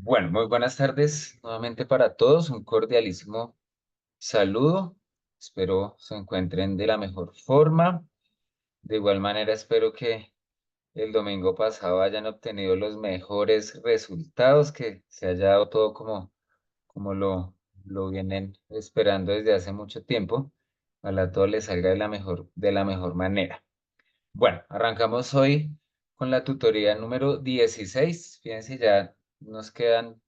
Bueno, muy buenas tardes nuevamente para todos. Un cordialísimo saludo. Espero se encuentren de la mejor forma. De igual manera, espero que el domingo pasado hayan obtenido los mejores resultados, que se haya dado todo como lo vienen esperando desde hace mucho tiempo. Ojalá todo les salga de la mejor manera. Bueno, arrancamos hoy con la tutoría número 16. Fíjense, ya nos quedan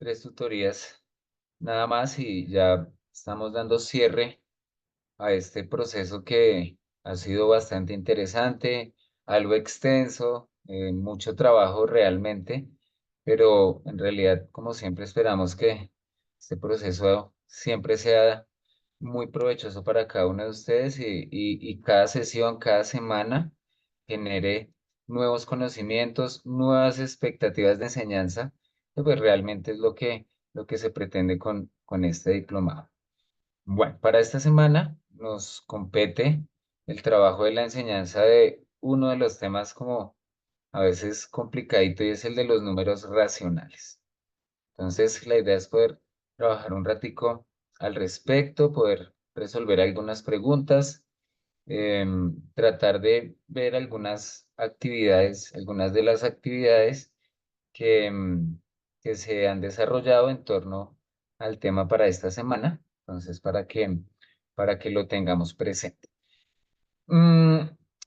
tres tutorías nada más y ya estamos dando cierre a este proceso que ha sido bastante interesante, algo extenso, mucho trabajo realmente, pero en realidad, como siempre, esperamos que este proceso siempre sea muy provechoso para cada uno de ustedes y cada sesión, cada semana genere nuevos conocimientos, nuevas expectativas de enseñanza, que pues realmente es lo que se pretende con este diplomado. Bueno, para esta semana nos compete el trabajo de la enseñanza de uno de los temas como a veces complicadito y es el de los números racionales. Entonces, la idea es poder trabajar un ratico al respecto, poder resolver algunas preguntas, tratar de ver algunas de las actividades que se han desarrollado en torno al tema para esta semana. Entonces, para que lo tengamos presente. Mm,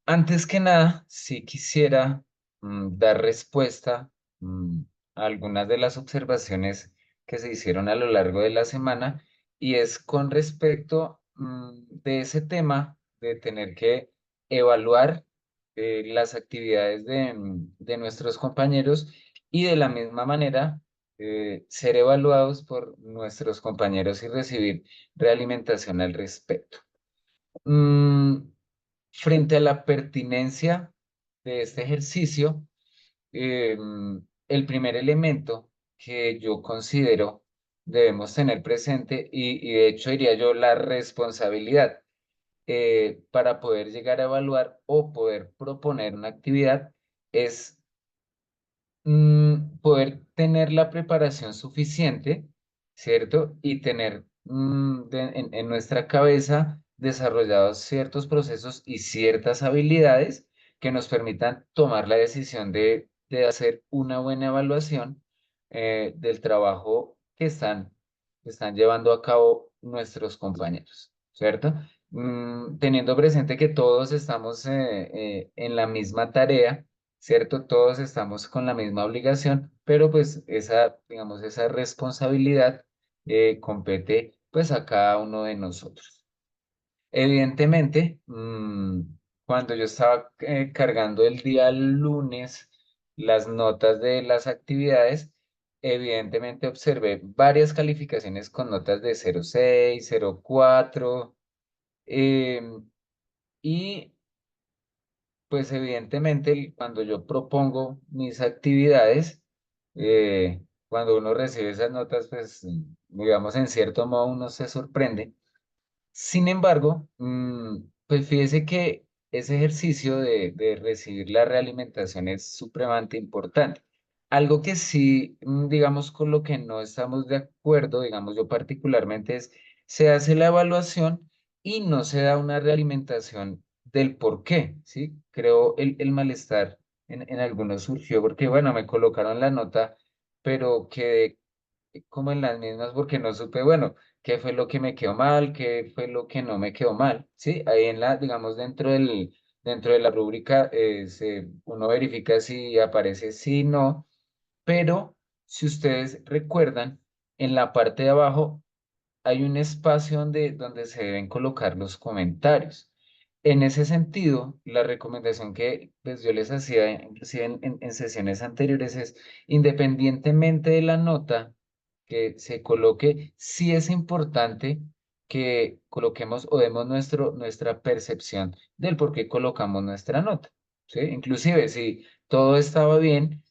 Antes que nada, sí quisiera dar respuesta mm, a algunas de las observaciones que se hicieron a lo largo de la semana y es con respecto de ese tema de tener que evaluar las actividades de nuestros compañeros y de la misma manera ser evaluados por nuestros compañeros y recibir realimentación al respecto. Mm, Frente a la pertinencia de este ejercicio, eh, el primer elemento que yo considero debemos tener presente y de hecho diría yo la responsabilidad para poder llegar a evaluar o poder proponer una actividad es poder tener la preparación suficiente, ¿cierto? Y tener en nuestra cabeza desarrollados ciertos procesos y ciertas habilidades que nos permitan tomar la decisión de hacer una buena evaluación del trabajo que están llevando a cabo nuestros compañeros, ¿cierto? Teniendo presente que todos estamos en la misma tarea, ¿cierto? Todos estamos con la misma obligación, pero pues esa, digamos, esa responsabilidad compete pues a cada uno de nosotros. Evidentemente, cuando yo estaba cargando el día lunes las notas de las actividades, evidentemente observé varias calificaciones con notas de 0,6, 0,4, y pues evidentemente cuando yo propongo mis actividades, cuando uno recibe esas notas, pues digamos en cierto modo uno se sorprende. Sin embargo, pues fíjese que ese ejercicio de recibir la realimentación es supremamente importante. Algo que sí, digamos, con lo que no estamos de acuerdo, digamos yo particularmente, es se hace la evaluación y no se da una realimentación del por qué, ¿sí? Creo el malestar en algunos surgió porque, bueno, me colocaron la nota, pero quedé como en las mismas porque no supe, bueno, qué fue lo que me quedó mal, qué fue lo que no me quedó mal, ¿sí? Ahí digamos, dentro de la rúbrica, uno verifica si aparece sí, no, pero si ustedes recuerdan, en la parte de abajo hay un espacio donde se deben colocar los comentarios. En ese sentido, la recomendación que pues, yo les hacía, inclusive en sesiones anteriores, es independientemente de la nota que se coloque, sí es importante que coloquemos o demos nuestra percepción del por qué colocamos nuestra nota, ¿sí? Inclusive, si todo estaba bien,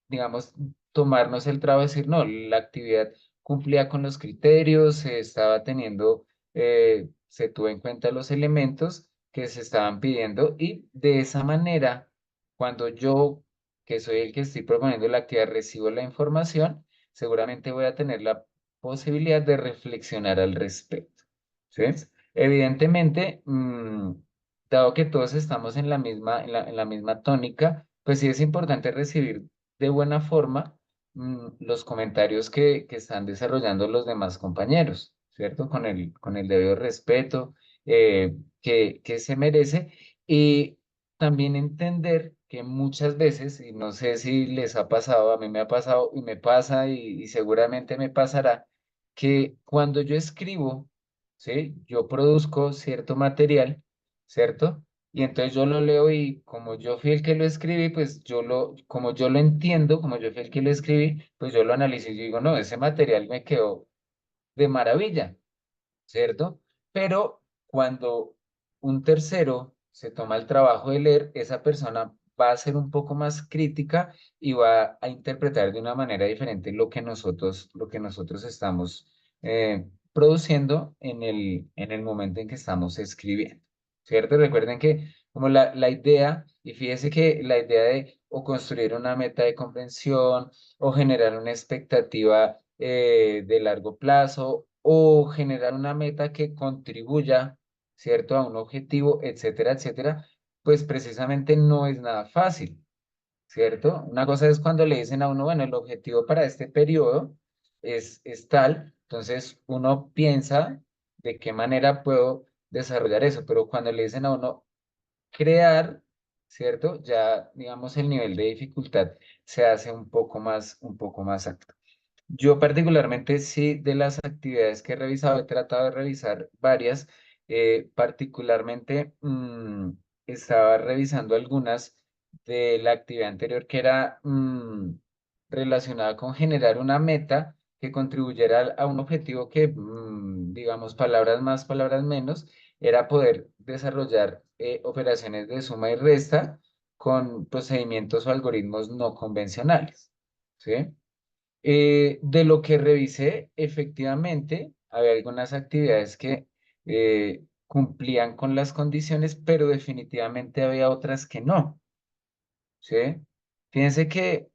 digamos, tomarnos el trabajo de decir, no, la actividad cumplía con los criterios, se tuvo en cuenta los elementos que se estaban pidiendo y de esa manera, cuando yo que soy el que estoy proponiendo la actividad, recibo la información, seguramente voy a tener la posibilidad de reflexionar al respecto. ¿Sí? Evidentemente, dado que todos estamos en la misma, en la misma tónica, pues sí es importante recibir de buena forma los comentarios que están desarrollando los demás compañeros, ¿cierto? Con el debido respeto que se merece y también entender que muchas veces, y no sé si les ha pasado, a mí me ha pasado y me pasa y seguramente me pasará, que cuando yo escribo, ¿sí? Yo produzco cierto material, ¿cierto? Y entonces yo lo leo y como yo fui el que lo escribí, pues como yo lo entiendo, como yo fui el que lo escribí, pues yo lo analizo y digo, no, ese material me quedó de maravilla, ¿cierto? Pero cuando un tercero se toma el trabajo de leer, esa persona va a ser un poco más crítica y va a interpretar de una manera diferente lo que nosotros estamos produciendo en el momento en que estamos escribiendo, ¿cierto? Recuerden que como la idea, y fíjese que la idea de o construir una meta de comprensión o generar una expectativa de largo plazo o generar una meta que contribuya, ¿cierto?, a un objetivo, etcétera, etcétera, pues precisamente no es nada fácil, ¿cierto? Una cosa es cuando le dicen a uno, bueno, el objetivo para este periodo es tal, entonces uno piensa de qué manera puedo desarrollar eso, pero cuando le dicen a uno crear, ¿cierto? Ya, digamos, el nivel de dificultad se hace un poco más alto. Yo particularmente sí, de las actividades que he revisado, he tratado de revisar varias, particularmente estaba revisando algunas de la actividad anterior que era relacionada con generar una meta que contribuyera a un objetivo que, digamos, palabras más, palabras menos, era poder desarrollar operaciones de suma y resta con procedimientos o algoritmos no convencionales. ¿Sí? De lo que revisé, efectivamente, había algunas actividades que cumplían con las condiciones, pero definitivamente había otras que no, ¿sí? Fíjense que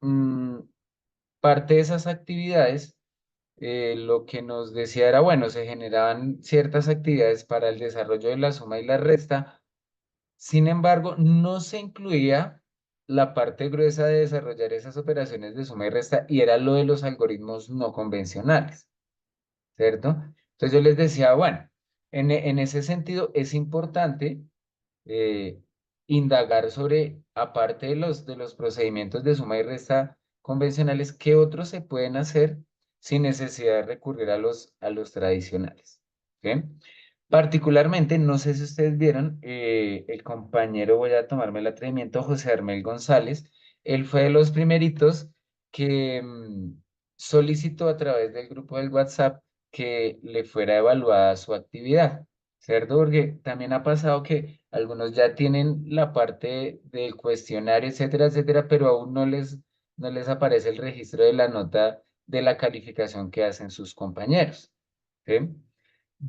parte de esas actividades, lo que nos decía era, bueno, se generaban ciertas actividades para el desarrollo de la suma y la resta, sin embargo, no se incluía la parte gruesa de desarrollar esas operaciones de suma y resta y era lo de los algoritmos no convencionales, ¿cierto? Entonces yo les decía, bueno, en ese sentido es importante eh, indagar sobre, aparte de los procedimientos de suma y resta convencionales, qué otros se pueden hacer sin necesidad de recurrir a los tradicionales. ¿Ok? Particularmente, no sé si ustedes vieron, el compañero, voy a tomarme el atrevimiento, José Armel González, él fue de los primeritos que solicitó a través del grupo del WhatsApp que le fuera evaluada su actividad, ¿cierto? Porque también ha pasado que algunos ya tienen la parte del cuestionario, etcétera, etcétera, pero aún no les aparece el registro de la nota de la calificación que hacen sus compañeros. ¿Sí?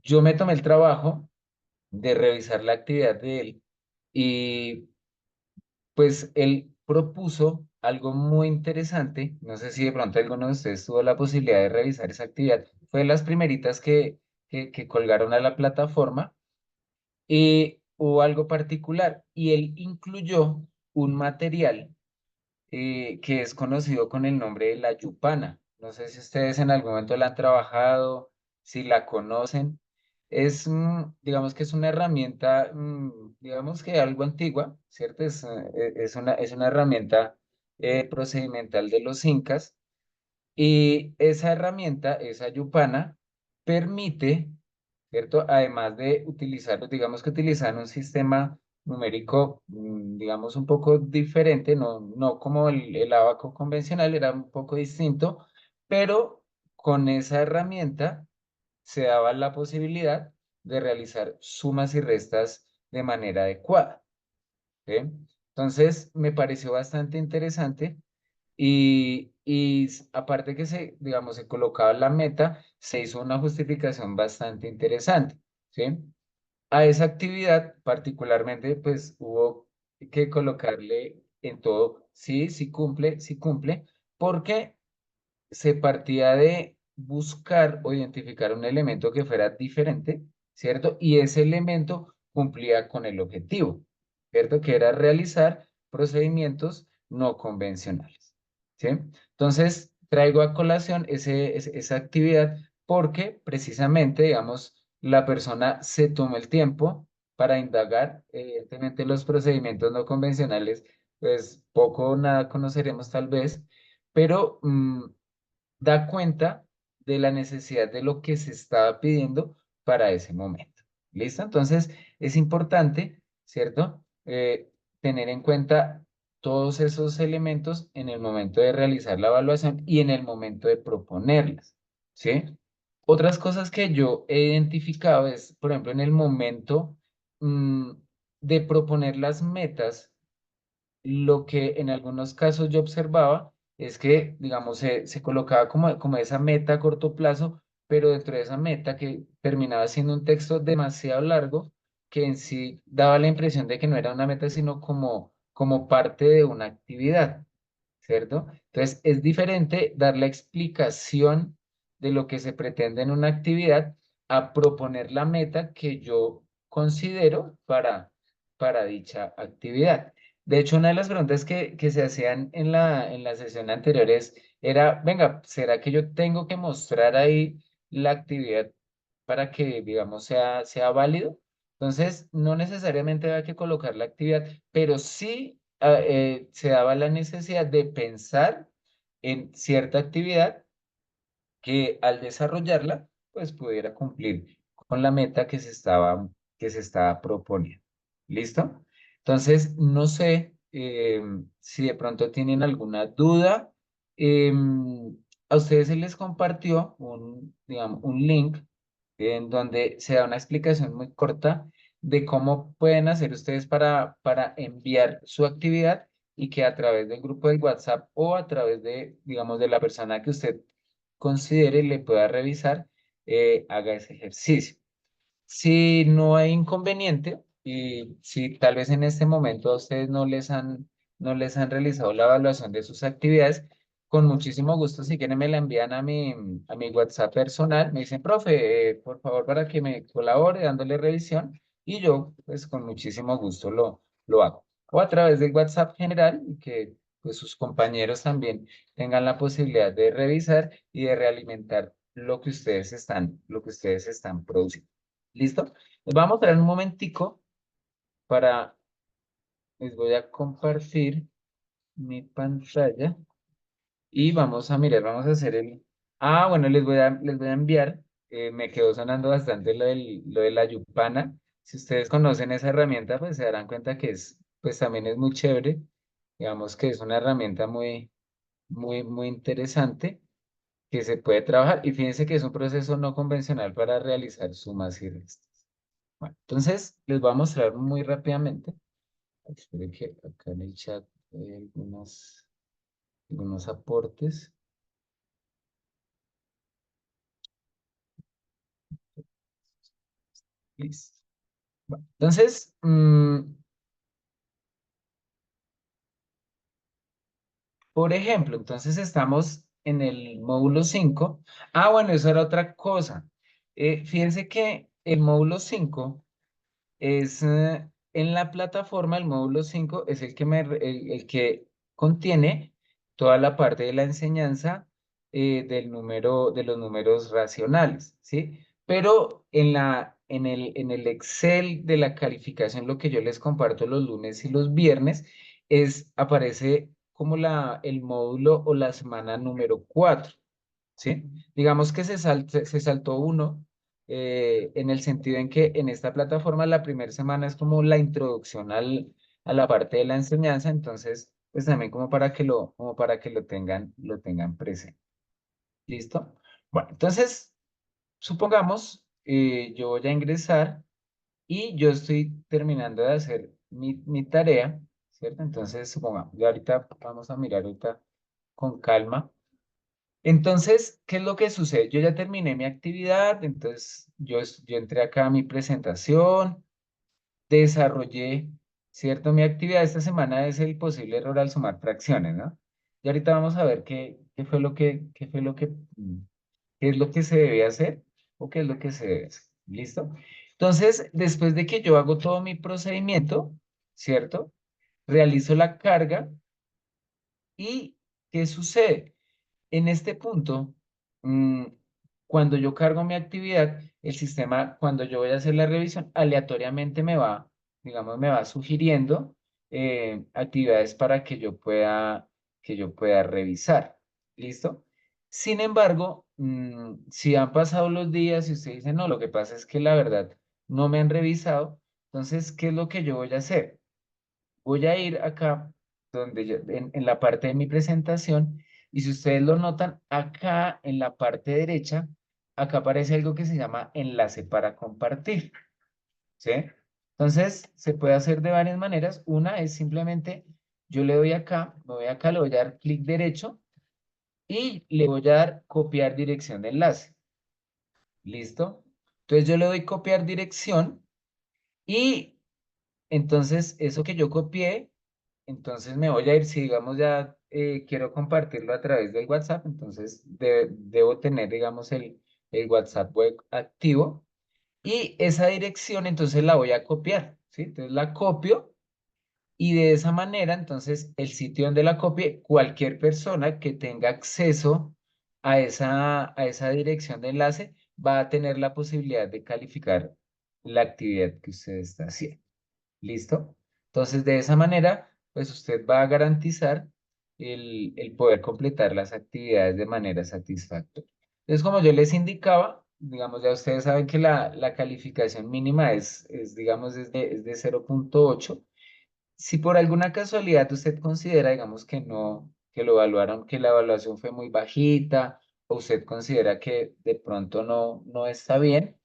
Yo me tomé el trabajo de revisar la actividad de él y pues él propuso algo muy interesante. No sé si de pronto alguno de ustedes tuvo la posibilidad de revisar esa actividad. Fue de las primeritas que colgaron a la plataforma y hubo algo particular y él incluyó un material que es conocido con el nombre de la Yupana. No sé si ustedes en algún momento la han trabajado, si la conocen. Es, digamos que es una herramienta, digamos que algo antigua, ¿cierto? Es una herramienta procedimental de los incas y esa herramienta, esa Yupana, permite, ¿cierto? Además de utilizar, digamos que utilizar un sistema numérico, digamos, un poco diferente, no como el ábaco convencional, era un poco distinto, pero con esa herramienta se daba la posibilidad de realizar sumas y restas de manera adecuada. ¿Sí? Entonces, me pareció bastante interesante aparte que digamos, se colocaba la meta, se hizo una justificación bastante interesante, ¿sí? A esa actividad particularmente, pues hubo que colocarle en todo sí cumple, porque se partía de buscar o identificar un elemento que fuera diferente, ¿cierto? Y ese elemento cumplía con el objetivo, ¿cierto? Que era realizar procedimientos no convencionales, ¿sí? Entonces, traigo a colación esa actividad porque precisamente, digamos, la persona se tomó el tiempo para indagar, evidentemente los procedimientos no convencionales, pues poco o nada conoceremos tal vez, pero da cuenta de la necesidad de lo que se estaba pidiendo para ese momento. ¿Listo? Entonces, es importante, ¿cierto? Tener en cuenta todos esos elementos en el momento de realizar la evaluación y en el momento de proponerlas, ¿sí? Otras cosas que yo he identificado es, por ejemplo, en el momento mm, de proponer las metas, lo que en algunos casos yo observaba es que, digamos, se colocaba como esa meta a corto plazo, pero dentro de esa meta que terminaba siendo un texto demasiado largo, que en sí daba la impresión de que no era una meta, sino como parte de una actividad. ¿Cierto? Entonces, es diferente dar la explicación de lo que se pretende en una actividad a proponer la meta que yo considero para dicha actividad. De hecho, una de las preguntas que se hacían en la sesión anterior era, venga, ¿será que yo tengo que mostrar ahí la actividad para que, digamos, sea válido? Entonces, no necesariamente hay que colocar la actividad, pero sí se daba la necesidad de pensar en cierta actividad que al desarrollarla, pues pudiera cumplir con la meta que se estaba proponiendo. ¿Listo? Entonces, no sé si de pronto tienen alguna duda. A ustedes se les compartió digamos, un link en donde se da una explicación muy corta de cómo pueden hacer ustedes para enviar su actividad y que a través del grupo de WhatsApp o a través de, digamos, de la persona que usted considere le pueda revisar, haga ese ejercicio. Si no hay inconveniente y si tal vez en este momento a ustedes no les han realizado la evaluación de sus actividades, con muchísimo gusto, si quieren me la envían a mi WhatsApp personal, me dicen, profe, por favor, para que me colabore dándole revisión y yo, pues con muchísimo gusto lo hago. O a través del WhatsApp general y que pues sus compañeros también tengan la posibilidad de revisar y de realimentar lo que ustedes están produciendo. ¿Listo? Les voy a mostrar un momentico para, les voy a compartir mi pantalla y vamos a mirar, vamos a hacer bueno, les voy a enviar, me quedó sonando bastante lo de la Yupana. Si ustedes conocen esa herramienta, pues se darán cuenta que pues también es muy chévere. Digamos que es una herramienta muy, muy, muy interesante que se puede trabajar y fíjense que es un proceso no convencional para realizar sumas y restas. Bueno, entonces les voy a mostrar muy rápidamente. Esperen que acá en el chat hay algunos aportes. Listo. Bueno, entonces, por ejemplo, entonces estamos en el módulo 5. Bueno, eso era otra cosa. Fíjense que el módulo 5 en la plataforma, el módulo 5 es el que contiene toda la parte de la enseñanza de los números racionales, ¿sí? Pero en el Excel de la calificación, lo que yo les comparto los lunes y los viernes, aparece como el módulo o la semana número 4. ¿Sí? Digamos que se saltó uno en el sentido en que en esta plataforma la primera semana es como la introducción a la parte de la enseñanza, entonces, pues también como para que lo tengan presente. ¿Listo? Bueno, entonces, supongamos, yo voy a ingresar y yo estoy terminando de hacer mi tarea, ¿cierto? Entonces, supongamos, ya ahorita vamos a mirar ahorita con calma. Entonces, ¿qué es lo que sucede? Yo ya terminé mi actividad, entonces yo entré acá a mi presentación, desarrollé, ¿cierto? Mi actividad esta semana es el posible error al sumar fracciones, ¿no? Y ahorita vamos a ver qué fue lo que, qué es lo que se debe hacer o qué es lo que se debe hacer. ¿Listo? Entonces, después de que yo hago todo mi procedimiento, ¿cierto? Realizo la carga y ¿qué sucede? En este punto, mm, cuando yo cargo mi actividad, el sistema, cuando yo voy a hacer la revisión, aleatoriamente me va, digamos, me va sugiriendo actividades para que yo pueda revisar. ¿Listo? Sin embargo, si han pasado los días y usted dice, no, lo que pasa es que la verdad no me han revisado, entonces, ¿qué es lo que yo voy a hacer? Voy a ir acá, en la parte de mi presentación, y si ustedes lo notan, acá en la parte derecha, acá aparece algo que se llama enlace para compartir, ¿sí? Entonces, se puede hacer de varias maneras. Una es simplemente, yo le doy acá, me voy acá, le voy a dar clic derecho y le voy a dar copiar dirección de enlace. ¿Listo? Entonces, yo le doy copiar dirección y entonces eso que yo copié. Entonces me voy a ir, si digamos ya quiero compartirlo a través del WhatsApp, entonces debo tener, digamos, el WhatsApp web activo y esa dirección entonces la voy a copiar, ¿sí? Entonces la copio y de esa manera, entonces el sitio donde la copie, cualquier persona que tenga acceso a esa dirección de enlace va a tener la posibilidad de calificar la actividad que usted está haciendo. ¿Listo? Entonces, de esa manera, pues usted va a garantizar el poder completar las actividades de manera satisfactoria. Entonces, como yo les indicaba, digamos, ya ustedes saben que la calificación mínima digamos, es de 0,8. Si por alguna casualidad usted considera, digamos, que no, que lo evaluaron, que la evaluación fue muy bajita, o usted considera que de pronto no está bien,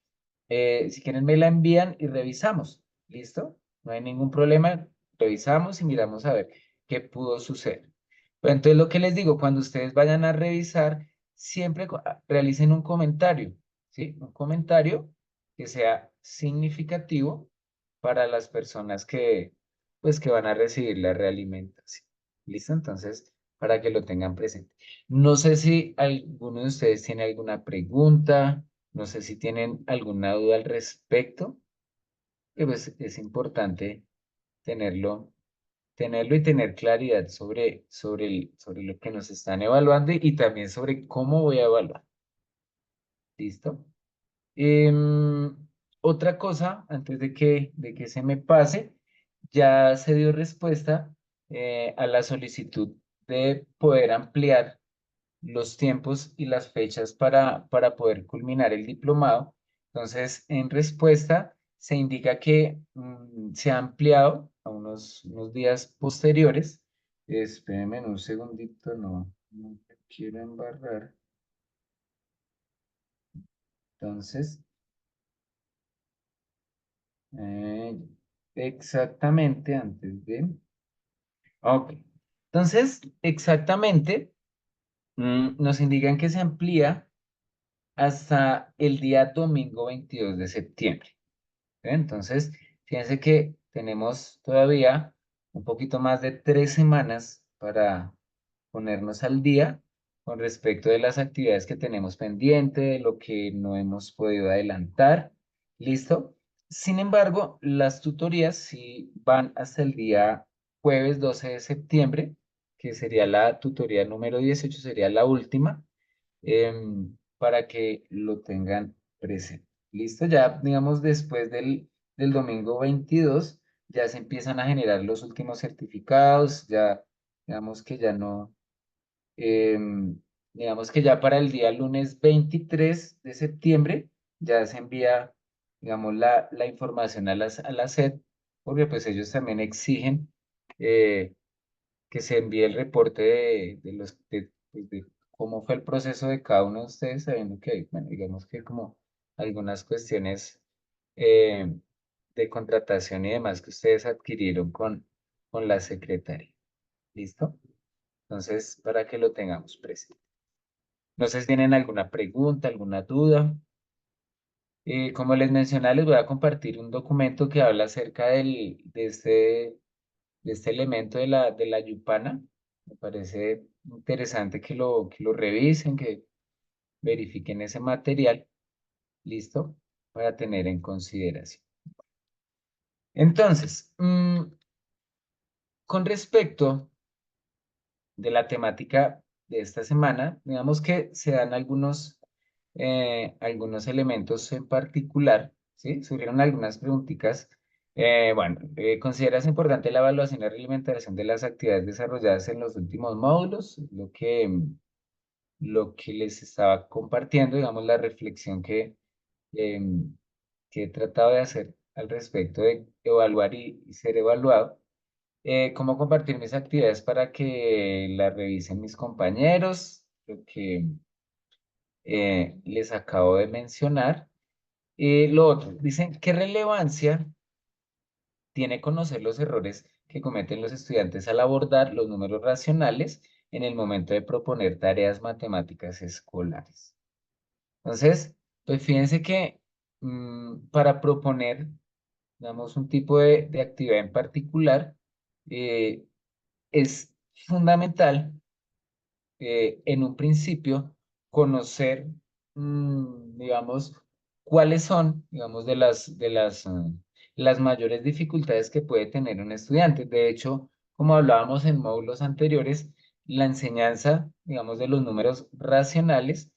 si quieren me la envían y revisamos. ¿Listo? No hay ningún problema. Revisamos y miramos a ver qué pudo suceder. Pero entonces lo que les digo, cuando ustedes vayan a revisar, siempre realicen un comentario, ¿sí? Un comentario que sea significativo para las personas pues, que van a recibir la realimentación. ¿Listo? Entonces, para que lo tengan presente. No sé si alguno de ustedes tiene alguna pregunta. No sé si tienen alguna duda al respecto, que pues es importante tenerlo, tenerlo y tener claridad sobre lo que nos están evaluando y también sobre cómo voy a evaluar. ¿Listo? Em, Otra cosa, antes de que se me pase, ya se dio respuesta a la solicitud de poder ampliar los tiempos y las fechas para poder culminar el diplomado. Entonces, en respuesta, se indica que se ha ampliado a unos días posteriores. Espérenme un segundito, no me quiero embarrar. Entonces, eh, exactamente antes de... Ok. Entonces, exactamente, nos indican que se amplía hasta el día domingo 22 de septiembre. ¿Sí? Entonces, fíjense que tenemos todavía un poquito más de 3 semanas para ponernos al día con respecto de las actividades que tenemos pendiente, de lo que no hemos podido adelantar. ¿Listo? Sin embargo, las tutorías sí van hasta el día jueves 12 de septiembre, que sería la tutoría número 18, sería la última para que lo tengan presente. Listo, ya digamos después del domingo 22 ya se empiezan a generar los últimos certificados, ya digamos que ya no, digamos que ya para el día lunes 23 de septiembre ya se envía, digamos, la información a la SED, porque pues ellos también exigen eh, que se envíe el reporte pues, de cómo fue el proceso de cada uno de ustedes, sabiendo que, bueno, digamos que como algunas cuestiones eh, de contratación y demás que ustedes adquirieron con la secretaria. ¿Listo? Entonces, para que lo tengamos presente. No sé si tienen alguna pregunta, alguna duda. Como les mencioné, les voy a compartir un documento que habla acerca de este de este elemento de la yupana. Me parece interesante que lo revisen, que verifiquen ese material, listo, para tener en consideración. Entonces, con respecto de la temática de esta semana, digamos que se dan algunos elementos en particular, ¿sí? Surgieron algunas preguntitas. Bueno, ¿consideras importante la evaluación y realimentación de las actividades desarrolladas en los últimos módulos? Lo que les estaba compartiendo, digamos, la reflexión em, que he tratado de hacer al respecto de evaluar y ser evaluado. ¿Cómo compartir mis actividades para que las revisen mis compañeros? Lo que les acabo de mencionar. Lo otro, dicen, ¿qué relevancia tiene conocer los errores que cometen los estudiantes al abordar los números racionales en el momento de proponer tareas matemáticas escolares? Entonces, pues fíjense que para proponer, digamos, un tipo de actividad en particular, eh, es fundamental en un principio conocer, digamos, cuáles son, digamos, las mayores dificultades que puede tener un estudiante. De hecho, como hablábamos en módulos anteriores, la enseñanza, digamos, de los números racionales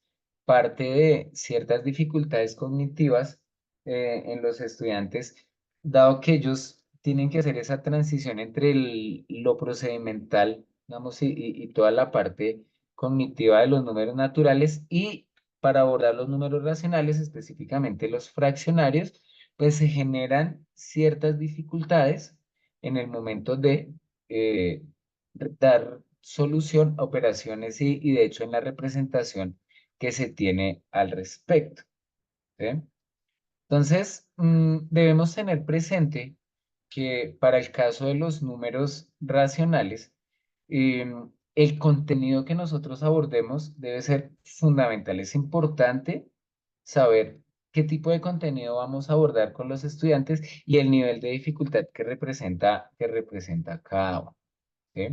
parte de ciertas dificultades cognitivas en los estudiantes, dado que ellos tienen que hacer esa transición entre lo procedimental, digamos, y toda la parte cognitiva de los números naturales, y para abordar los números racionales, específicamente los fraccionarios, pues se generan ciertas dificultades en el momento de eh, dar solución a operaciones y de hecho en la representación que se tiene al respecto. ¿Sí? Entonces, debemos tener presente que para el caso de los números racionales, el contenido que nosotros abordemos debe ser fundamental. Es importante saber qué tipo de contenido vamos a abordar con los estudiantes y el nivel de dificultad que representa cada uno. ¿Sí?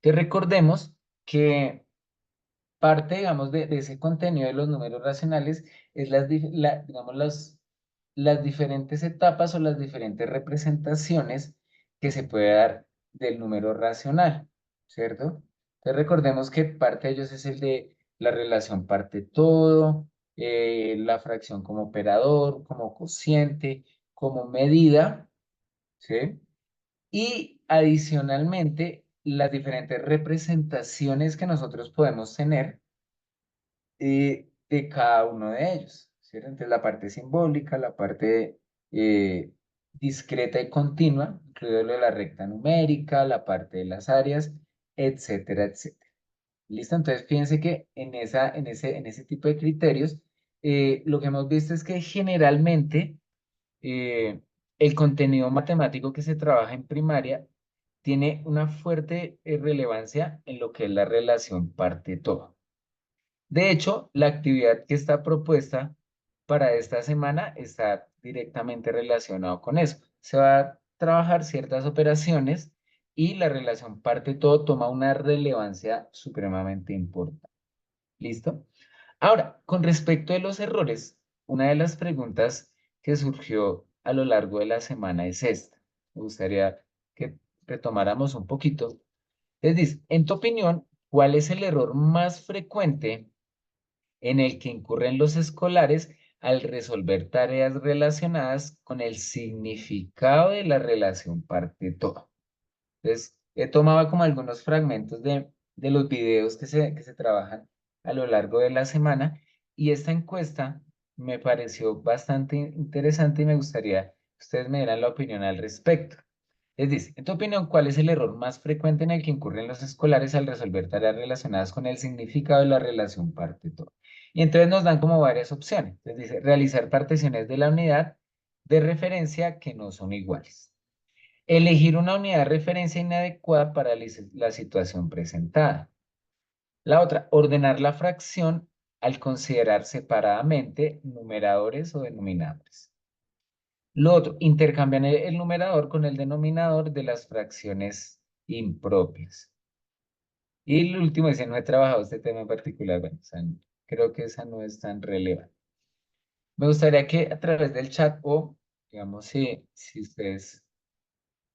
Que recordemos que parte, digamos, de ese contenido de los números racionales es digamos, las diferentes etapas o las diferentes representaciones que se puede dar del número racional, ¿cierto? Entonces recordemos que parte de ellos es el de la relación parte-todo, la fracción como operador, como cociente, como medida, ¿sí? Y adicionalmente, las diferentes representaciones que nosotros podemos tener de cada uno de ellos, ¿cierto? Entonces, la parte simbólica, la parte discreta y continua, incluido lo de la recta numérica, la parte de las áreas, etcétera, etcétera. ¿Listo? Entonces, fíjense que en ese tipo de criterios, lo que hemos visto es que generalmente eh, el contenido matemático que se trabaja en primaria tiene una fuerte relevancia en lo que es la relación parte-todo. De hecho, la actividad que está propuesta para esta semana está directamente relacionado con eso. Se va a trabajar ciertas operaciones y la relación parte-todo toma una relevancia supremamente importante. ¿Listo? Ahora, con respecto de los errores, una de las preguntas que surgió a lo largo de la semana es esta. Me gustaría que retomáramos un poquito. Es decir, en tu opinión, ¿cuál es el error más frecuente en el que incurren los escolares al resolver tareas relacionadas con el significado de la relación parte-todo? Entonces, he tomado como algunos fragmentos de los videos que se trabajan a lo largo de la semana, y esta encuesta me pareció bastante interesante y me gustaría que ustedes me dieran la opinión al respecto. Es decir, en tu opinión, ¿cuál es el error más frecuente en el que incurren los escolares al resolver tareas relacionadas con el significado de la relación parte-todo? Y entonces nos dan como varias opciones. Entonces dice, realizar particiones de la unidad de referencia que no son iguales. Elegir una unidad de referencia inadecuada para la situación presentada. La otra, ordenar la fracción al considerar separadamente numeradores o denominadores. Lo otro, intercambian el numerador con el denominador de las fracciones impropias. Y el último dice, no he trabajado este tema en particular. Bueno, o sea, creo que esa no es tan relevante. Me gustaría que a través del chat o, digamos, si ustedes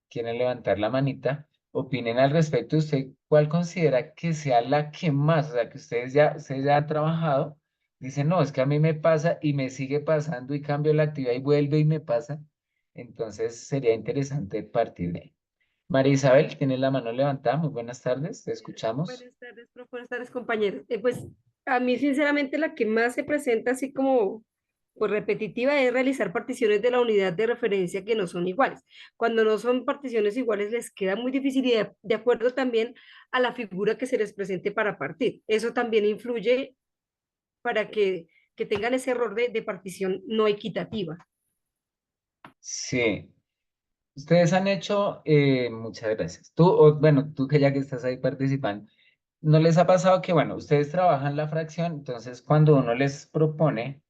quieren levantar la manita, opinen al respecto. ¿Usted cuál considera que sea la que más, o sea, que ustedes ya han trabajado? Dicen, no, es que a mí me pasa y me sigue pasando y cambio la actividad y vuelve y me pasa. Entonces sería interesante partir de ahí. María Isabel, tienes la mano levantada. Muy buenas tardes, te escuchamos. Buenas tardes, profe, buenas tardes, compañeros. Pues a mí, sinceramente, la que más se presenta así como pues, repetitiva es realizar particiones de la unidad de referencia que no son iguales. Cuando no son particiones iguales, les queda muy difícil y de acuerdo también a la figura que se les presente para partir. Eso también influye para que tengan ese error de partición no equitativa. Sí, ustedes han hecho, muchas gracias. Tú, bueno, tú que ya que estás ahí participando, ¿no les ha pasado que, bueno, ustedes trabajan la fracción, entonces cuando uno les propone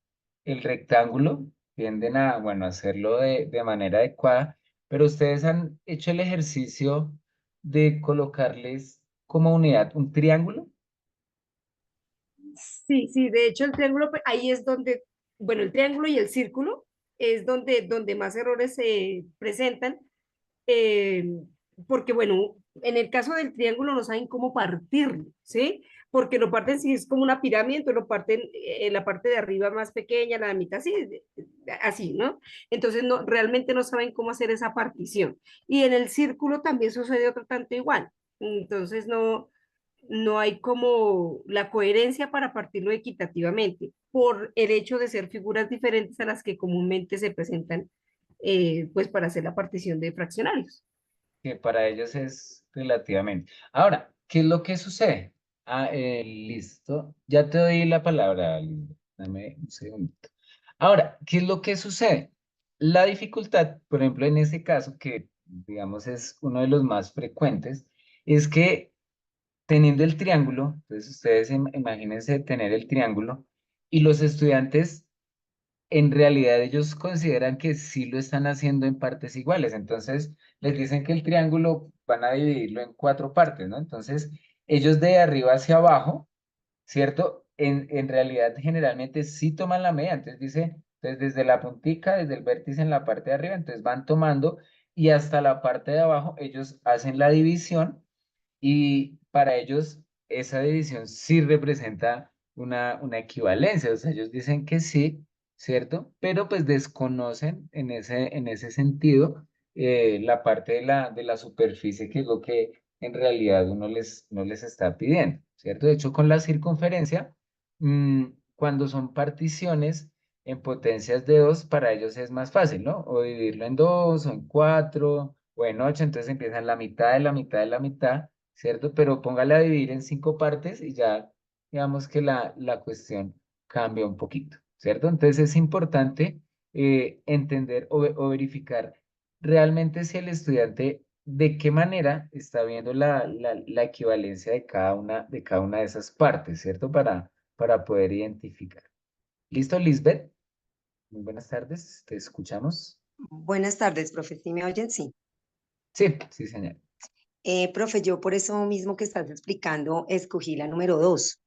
el rectángulo, tienden a, bueno, hacerlo de manera adecuada, pero ustedes han hecho el ejercicio de colocarles como unidad un triángulo? Sí, sí, de hecho el triángulo, pues, ahí es donde, bueno, el triángulo y el círculo es donde más errores se presentan, eh, porque bueno, en el caso del triángulo no saben cómo partirlo, ¿sí? Porque lo parten si es como una pirámide, entonces lo parten en la parte de arriba más pequeña, la mitad así, así, ¿no? Entonces no, realmente no saben cómo hacer esa partición. Y en el círculo también sucede otro tanto igual. Entonces no hay como la coherencia para partirlo equitativamente, por el hecho de ser figuras diferentes a las que comúnmente se presentan, pues para hacer la partición de fraccionarios. Que para ellos es relativamente. Ahora, ¿qué es lo que sucede? Ah, listo, ya te doy la palabra, Linda. Dame un segundo. Ahora, ¿qué es lo que sucede? La dificultad, por ejemplo, en ese caso, que digamos es uno de los más frecuentes, es que teniendo el triángulo, entonces ustedes imagínense tener el triángulo y los estudiantes en realidad ellos consideran que sí lo están haciendo en partes iguales. Entonces, les dicen que el triángulo van a dividirlo en cuatro partes, ¿no? Entonces, ellos de arriba hacia abajo, ¿cierto? En realidad, generalmente sí toman la media. Entonces, dice, entonces desde la puntica, desde el vértice en la parte de arriba, entonces van tomando y hasta la parte de abajo, ellos hacen la división y para ellos esa división sí representa una equivalencia, o sea, ellos dicen que sí, ¿cierto? Pero pues desconocen en ese sentido la parte de la superficie, que es lo que en realidad uno no les está pidiendo, ¿cierto? De hecho, con la circunferencia, cuando son particiones en potencias de 2, para ellos es más fácil, ¿no? O dividirlo en 2, o en 4, o en 8, entonces empiezan la mitad de la mitad de la mitad, ¿cierto? Pero póngale a dividir en 5 partes y ya digamos que la cuestión cambia un poquito, ¿cierto? Entonces es importante entender o verificar realmente si el estudiante de qué manera está viendo la equivalencia de cada una de esas partes, ¿cierto? Para poder identificar. ¿Listo, Lisbeth? Muy buenas tardes, te escuchamos. Buenas tardes, profe. ¿Sí me oyen? Sí. Sí, sí, señor. Profe, yo por eso mismo que estás explicando, escogí la número 2,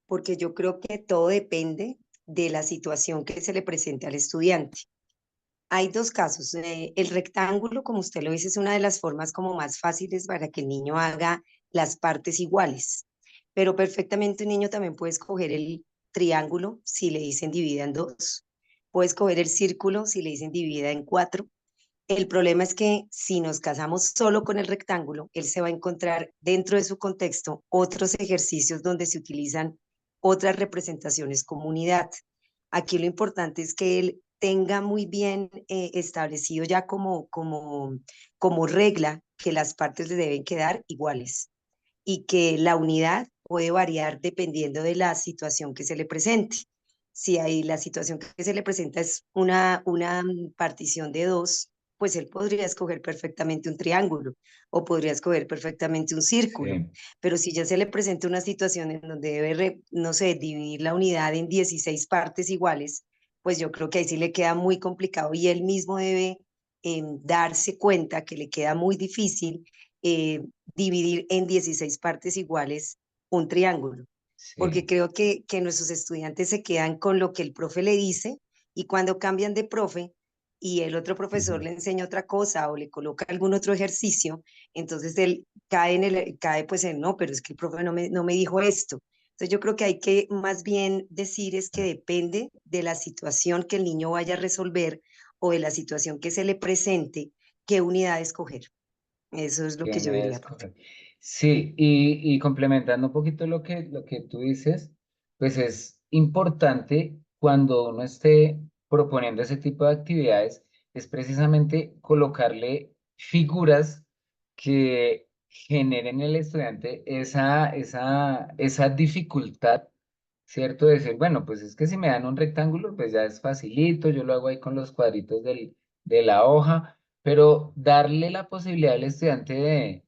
porque yo creo que todo depende de la situación que se le presente al estudiante. Hay dos casos. El rectángulo, como usted lo dice, es una de las formas como más fáciles para que el niño haga las partes iguales, pero perfectamente un niño también puede escoger el triángulo si le dicen divida en dos, puede escoger el círculo si le dicen divida en cuatro. El problema es que si nos casamos solo con el rectángulo, él se va a encontrar dentro de su contexto otros ejercicios donde se utilizan otras representaciones como unidad. Aquí lo importante es que él tenga muy bien establecido ya como regla que las partes le deben quedar iguales y que la unidad puede variar dependiendo de la situación que se le presente. Si hay la situación que se le presenta es una partición de dos, pues él podría escoger perfectamente un triángulo o podría escoger perfectamente un círculo. Sí. Pero si ya se le presenta una situación en donde debe, no sé, dividir la unidad en 16 partes iguales, pues yo creo que ahí sí le queda muy complicado y él mismo debe darse cuenta que le queda muy difícil dividir en 16 partes iguales un triángulo, porque Sí. creo que nuestros estudiantes se quedan con lo que el profe le dice y cuando cambian de profe y el otro profesor Ujú. le enseña otra cosa o le coloca algún otro ejercicio, entonces él cae, cae pues en, no, pero es que el profe no me dijo esto. Entonces yo creo que hay que más bien decir es que depende de la situación que el niño vaya a resolver o de la situación que se le presente, qué unidad escoger. Eso es lo que yo Tiene que diría, profe. escoger. Sí, y complementando un poquito lo que tú dices, pues es importante cuando uno esté proponiendo ese tipo de actividades, es precisamente colocarle figuras que generen en el estudiante esa dificultad, ¿cierto? De decir, bueno, pues es que si me dan un rectángulo, pues ya es facilito, yo lo hago ahí con los cuadritos de la hoja, pero darle la posibilidad al estudiante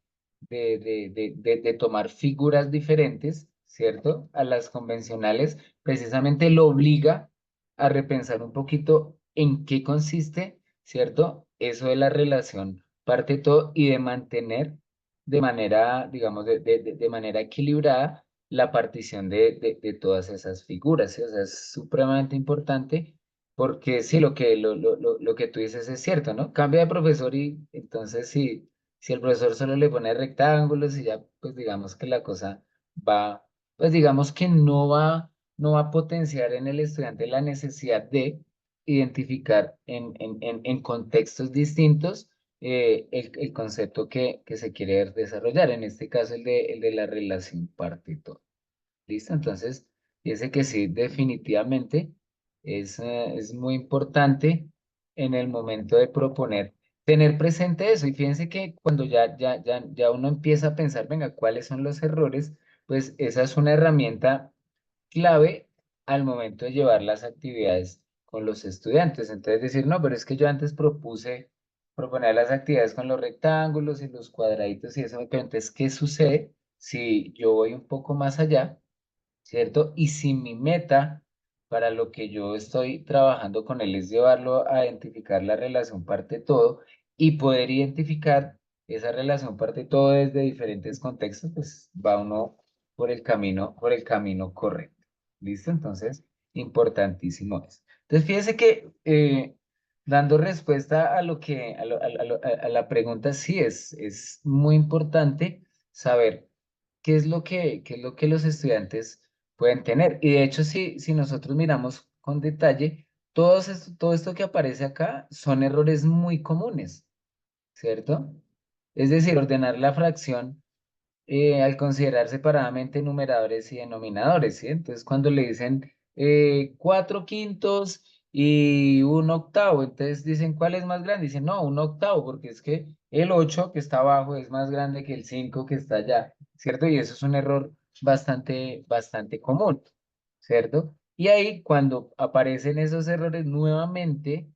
de tomar figuras diferentes, ¿cierto? A las convencionales, precisamente lo obliga a repensar un poquito en qué consiste, ¿cierto? Eso de la relación parte todo y de mantener de manera, digamos, de manera equilibrada la partición de todas esas figuras, ¿sí? O sea, es supremamente importante porque sí, lo que tú dices es cierto, ¿no? Cambia de profesor y entonces si el profesor solo le pone rectángulos y ya, pues digamos que la cosa va, pues digamos que no va a potenciar en el estudiante la necesidad de identificar en contextos distintos el concepto que se quiere desarrollar, en este caso el de la relación parte-todo. ¿Listo? Entonces, fíjese que sí, definitivamente es muy importante en el momento de proponer, tener presente eso. Y fíjense que cuando ya uno empieza a pensar, venga, ¿cuáles son los errores? Pues esa es una herramienta clave al momento de llevar las actividades con los estudiantes. Entonces, decir, no, pero es que yo antes proponer las actividades con los rectángulos y los cuadraditos y eso, pero entonces, ¿qué sucede si yo voy un poco más allá? ¿Cierto? Y si mi meta para lo que yo estoy trabajando con él es llevarlo a identificar la relación parte-todo y poder identificar esa relación parte-todo desde diferentes contextos, pues va uno por el camino correcto. ¿Listo? Entonces, importantísimo eso. Entonces, fíjese que dando respuesta a lo que, a la pregunta, sí es muy importante saber qué es lo que los estudiantes pueden tener. Y de hecho, si nosotros miramos con detalle, todo esto que aparece acá son errores muy comunes, ¿cierto? Es decir, ordenar la fracción al considerar separadamente numeradores y denominadores, ¿sí? Entonces, cuando le dicen 4/5 y 1/8, entonces dicen, ¿cuál es más grande? Dicen, no, 1/8, porque es que el 8 que está abajo es más grande que el 5 que está allá, ¿cierto? Y eso es un error bastante común, ¿cierto? Y ahí, cuando aparecen esos errores nuevamente,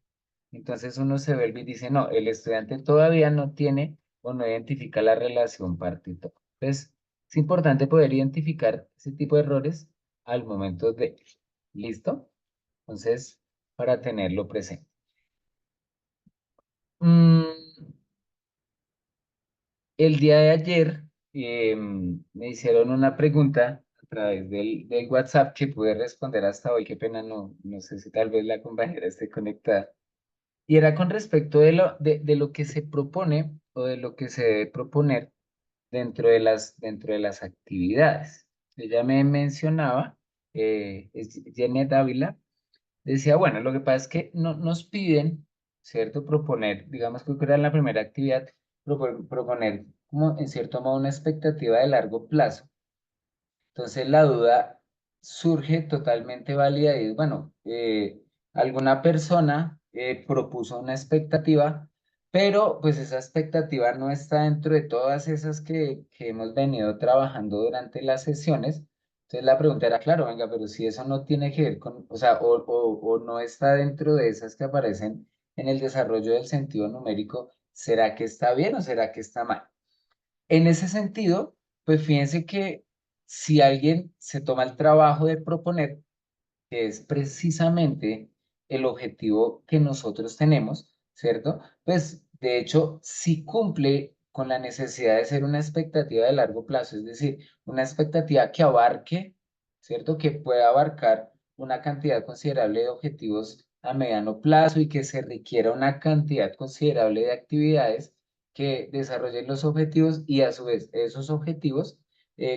entonces uno se vuelve y dice, no, el estudiante todavía no tiene o no identifica la relación parte-todo. Entonces, es importante poder identificar ese tipo de errores al momento de, ¿listo? Entonces, para tenerlo presente. Mm, el día de ayer me hicieron una pregunta a través del WhatsApp que pude responder hasta hoy. Qué pena, no sé si tal vez la compañera esté conectada. Y era con respecto de lo que se propone o de lo que se debe proponer dentro de las actividades. Ella me mencionaba, es Janet Ávila, decía, bueno, lo que pasa es que no, nos piden, ¿cierto? Proponer, digamos que era la primera actividad, proponer como en cierto modo una expectativa de largo plazo. Entonces la duda surge totalmente válida y es, bueno, alguna persona propuso una expectativa, pero pues esa expectativa no está dentro de todas esas que hemos venido trabajando durante las sesiones. Entonces la pregunta era, claro, venga, pero si eso no tiene que ver con, o sea, o no está dentro de esas que aparecen en el desarrollo del sentido numérico, ¿será que está bien o será que está mal? En ese sentido, pues fíjense que si alguien se toma el trabajo de proponer, que es precisamente el objetivo que nosotros tenemos, ¿cierto? Pues de hecho sí cumple con la necesidad de ser una expectativa de largo plazo, es decir, una expectativa que abarque, ¿cierto? Que pueda abarcar una cantidad considerable de objetivos a mediano plazo y que se requiera una cantidad considerable de actividades que desarrollen los objetivos y a su vez esos objetivos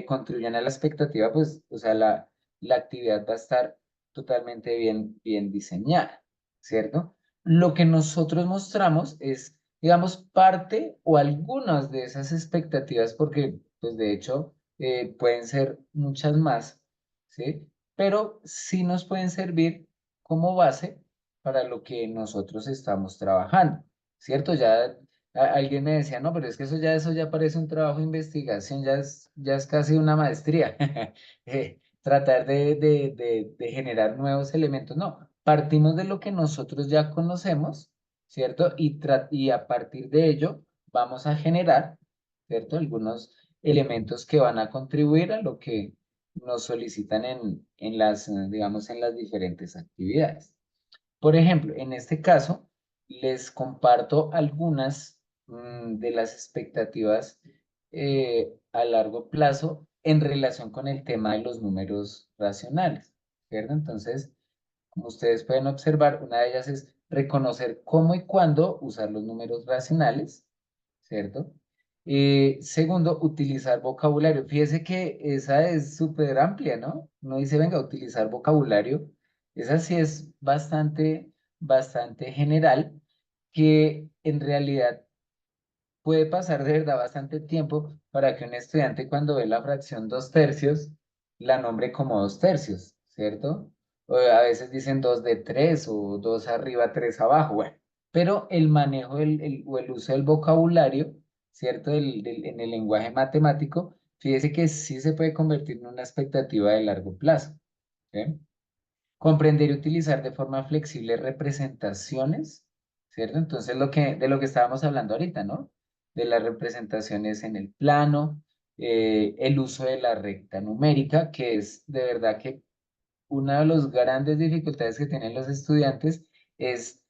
contribuyan a la expectativa, pues, o sea, la actividad va a estar totalmente bien diseñada, ¿cierto? Lo que nosotros mostramos es, digamos, parte o algunas de esas expectativas, porque, pues, de hecho, pueden ser muchas más, ¿sí? Pero sí nos pueden servir como base para lo que nosotros estamos trabajando, ¿cierto? Ya alguien me decía, no, pero es que eso ya parece un trabajo de investigación, ya es casi una maestría. Tratar de generar nuevos elementos. No, partimos de lo que nosotros ya conocemos, ¿cierto? Y a partir de ello vamos a generar, ¿cierto? Algunos elementos que van a contribuir a lo que nos solicitan en las, digamos, en las diferentes actividades. Por ejemplo, en este caso, les comparto algunas de las expectativas a largo plazo en relación con el tema de los números racionales, ¿cierto? Entonces, como ustedes pueden observar, una de ellas es reconocer cómo y cuándo usar los números racionales, ¿cierto? Segundo, utilizar vocabulario. Fíjese que esa es súper amplia, ¿no? No dice, venga, utilizar vocabulario. Esa sí es bastante general, que en realidad puede pasar de verdad bastante tiempo para que un estudiante cuando ve la fracción 2/3 la nombre como 2/3, ¿cierto? O a veces dicen 2 de 3 o 2 arriba, 3 abajo, bueno. Pero el manejo o el uso del vocabulario, ¿cierto? En el lenguaje matemático, fíjese que sí se puede convertir en una expectativa de largo plazo, ¿ok? Comprender y utilizar de forma flexible representaciones, ¿cierto? Entonces, de lo que estábamos hablando ahorita, ¿no? De las representaciones en el plano, el uso de la recta numérica, que es de verdad que una de las grandes dificultades que tienen los estudiantes es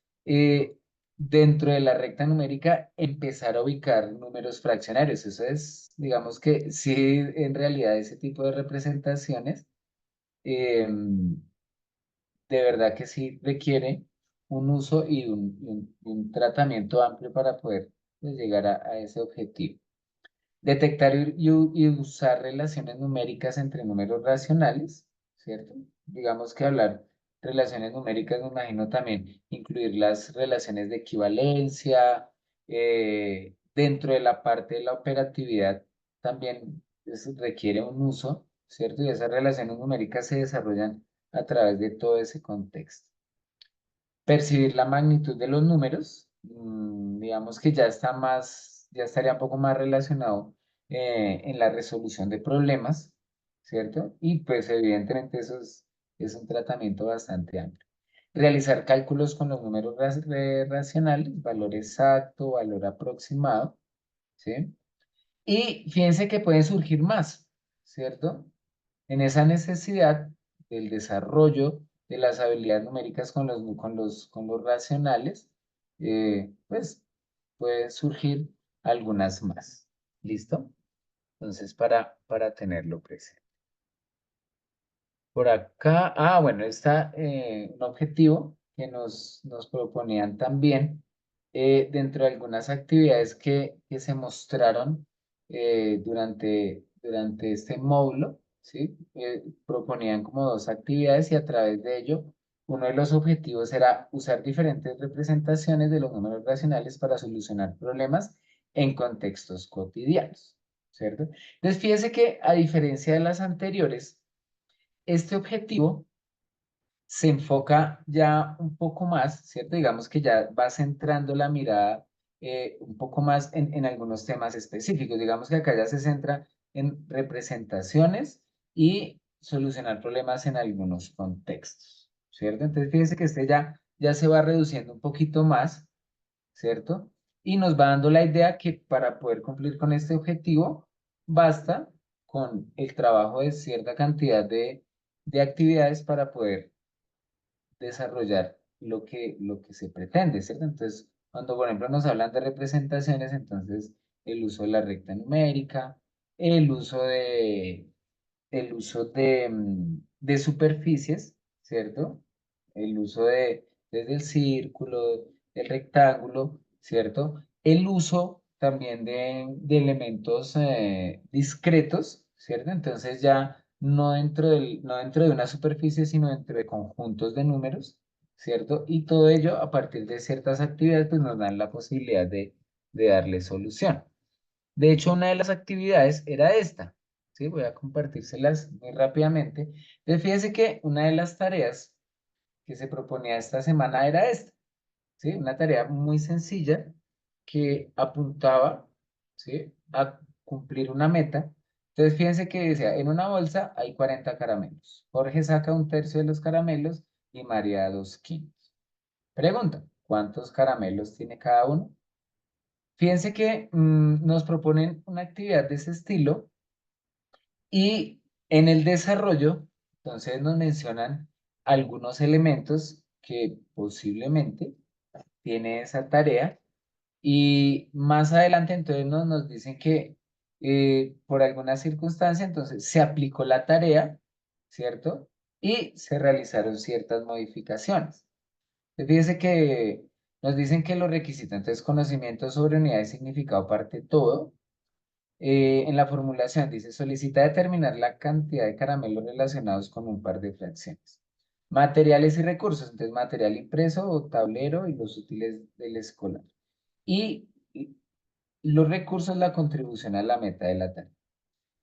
dentro de la recta numérica empezar a ubicar números fraccionarios. Eso es, digamos que sí, en realidad ese tipo de representaciones. em, de verdad que sí requiere un uso y un tratamiento amplio para poder pues, llegar a ese objetivo. Detectar y usar relaciones numéricas entre números racionales, ¿cierto? Digamos que hablar relaciones numéricas, me imagino también incluir las relaciones de equivalencia, dentro de la parte de la operatividad también requiere un uso, ¿cierto? Y esas relaciones numéricas se desarrollan a través de todo ese contexto. Percibir la magnitud de los números, digamos que ya estaría un poco más relacionado en la resolución de problemas, ¿cierto? Y pues evidentemente es un tratamiento bastante amplio. Realizar cálculos con los números racionales, valor exacto, valor aproximado, ¿sí? Y fíjense que pueden surgir más, ¿cierto? En esa necesidad del desarrollo de las habilidades numéricas con los racionales, pues pueden surgir algunas más. ¿Listo? Entonces, para tenerlo presente. Por acá, bueno, está un objetivo que nos proponían también dentro de algunas actividades que se mostraron durante este módulo, ¿sí? Proponían como dos actividades y a través de ello, uno de los objetivos era usar diferentes representaciones de los números racionales para solucionar problemas en contextos cotidianos, ¿cierto? Entonces, fíjese que a diferencia de las anteriores, este objetivo se enfoca ya un poco más, ¿cierto? Digamos que ya va centrando la mirada un poco más en algunos temas específicos. Digamos que acá ya se centra en representaciones y solucionar problemas en algunos contextos, ¿cierto? Entonces, fíjense que este ya se va reduciendo un poquito más, ¿cierto? Y nos va dando la idea que para poder cumplir con este objetivo, basta con el trabajo de cierta cantidad de actividades para poder desarrollar lo que se pretende, ¿cierto? Entonces, cuando por ejemplo nos hablan de representaciones, entonces el uso de la recta numérica, el uso de, de superficies, ¿cierto? El uso de, desde el círculo, el rectángulo, ¿cierto? El uso también de elementos discretos, ¿cierto? Entonces ya no dentro de una superficie, sino dentro de conjuntos de números, ¿cierto? Y todo ello a partir de ciertas actividades, pues nos dan la posibilidad de darle solución. De hecho, una de las actividades era esta, ¿sí? Voy a compartírselas muy rápidamente. Entonces, fíjense que una de las tareas que se proponía esta semana era esta, ¿sí? Una tarea muy sencilla que apuntaba, ¿sí? A cumplir una meta. Entonces, fíjense que decía, en una bolsa hay 40 caramelos. Jorge saca un tercio de los caramelos y María 2/5. Pregunta, ¿cuántos caramelos tiene cada uno? Fíjense que nos proponen una actividad de ese estilo y en el desarrollo, entonces nos mencionan algunos elementos que posiblemente tiene esa tarea y más adelante entonces nos dicen que por alguna circunstancia entonces se aplicó la tarea, ¿cierto? Y se realizaron ciertas modificaciones. Fíjense que nos dicen que los requisitos, entonces conocimiento sobre unidad de significado parte todo. En la formulación dice, solicita determinar la cantidad de caramelos relacionados con un par de fracciones. Materiales y recursos, entonces material impreso o tablero y los útiles del escolar. Y los recursos, la contribución a la meta de la tarea.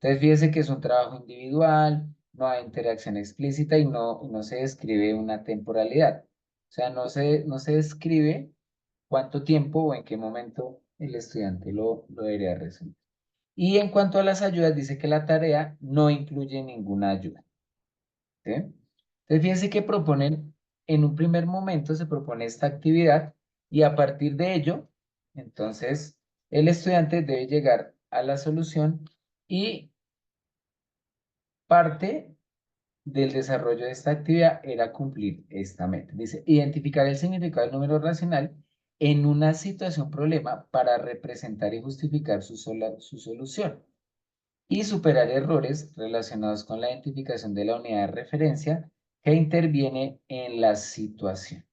Entonces fíjese que es un trabajo individual, no hay interacción explícita y no se describe una temporalidad. O sea, no se describe cuánto tiempo o en qué momento el estudiante lo debería resolver. Y en cuanto a las ayudas, dice que la tarea no incluye ninguna ayuda. ¿Sí? Entonces, fíjense que proponen, en un primer momento se propone esta actividad y a partir de ello, entonces, el estudiante debe llegar a la solución y parte del desarrollo de esta actividad era cumplir esta meta. Dice, identificar el significado del número racional en una situación problema para representar y justificar su solución y superar errores relacionados con la identificación de la unidad de referencia que interviene en la situación.